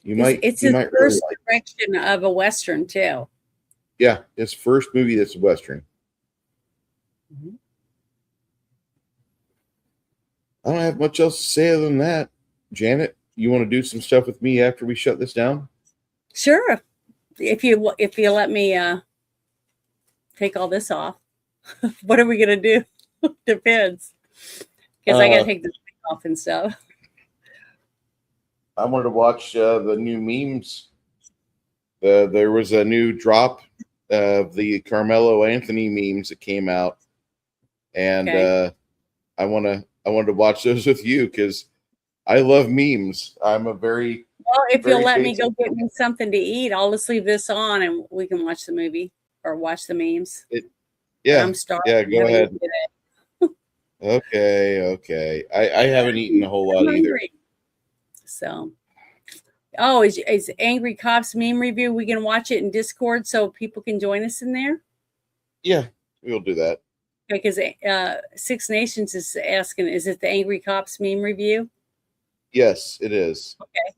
It's you his might really first like it. direction of a Western, too. Yeah, his first movie that's a Western. Mhm. I don't have much else to say other than that. Janet, you want to do some stuff with me after we shut this down? Sure. If you let me take all this off. What are we gonna do? Depends. Because I gotta take this off and stuff. I wanted to watch the new memes. There was a new drop of the Carmelo Anthony memes that came out, and Okay. I wanted to watch those with you because I love memes. I'm a very Well, if you'll very let me basic. go get me something to eat, I'll just leave this on and we can watch the movie or watch the memes. But Yeah, I'm starving. yeah. I Go haven't ahead. eaten today. Okay. I haven't eaten a whole I'm lot either. hungry. So, oh, is Angry Cops meme review? We can watch it in Discord so people can join us in there. Yeah, we'll do that. Because Six Nations is asking, is it the Angry Cops meme review? Yes, it is. Okay.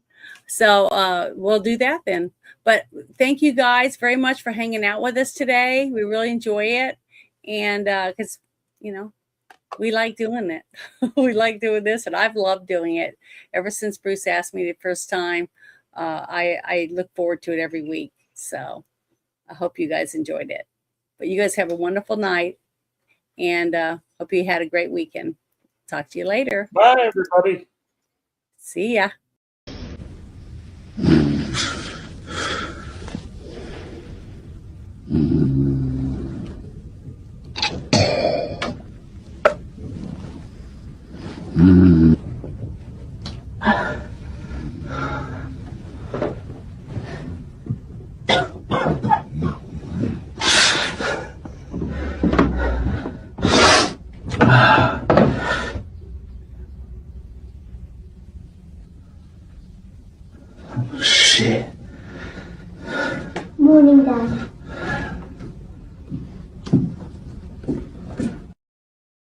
So we'll do that then. But thank you guys very much for hanging out with us today. We really enjoy it. And because, we like doing it. We like doing this, and I've loved doing it ever since Bruce asked me the first time. I look forward to it every week. So I hope you guys enjoyed it. But you guys have a wonderful night, and hope you had a great weekend. Talk to you later. Bye, everybody. See ya. Shit. Morning, Dad.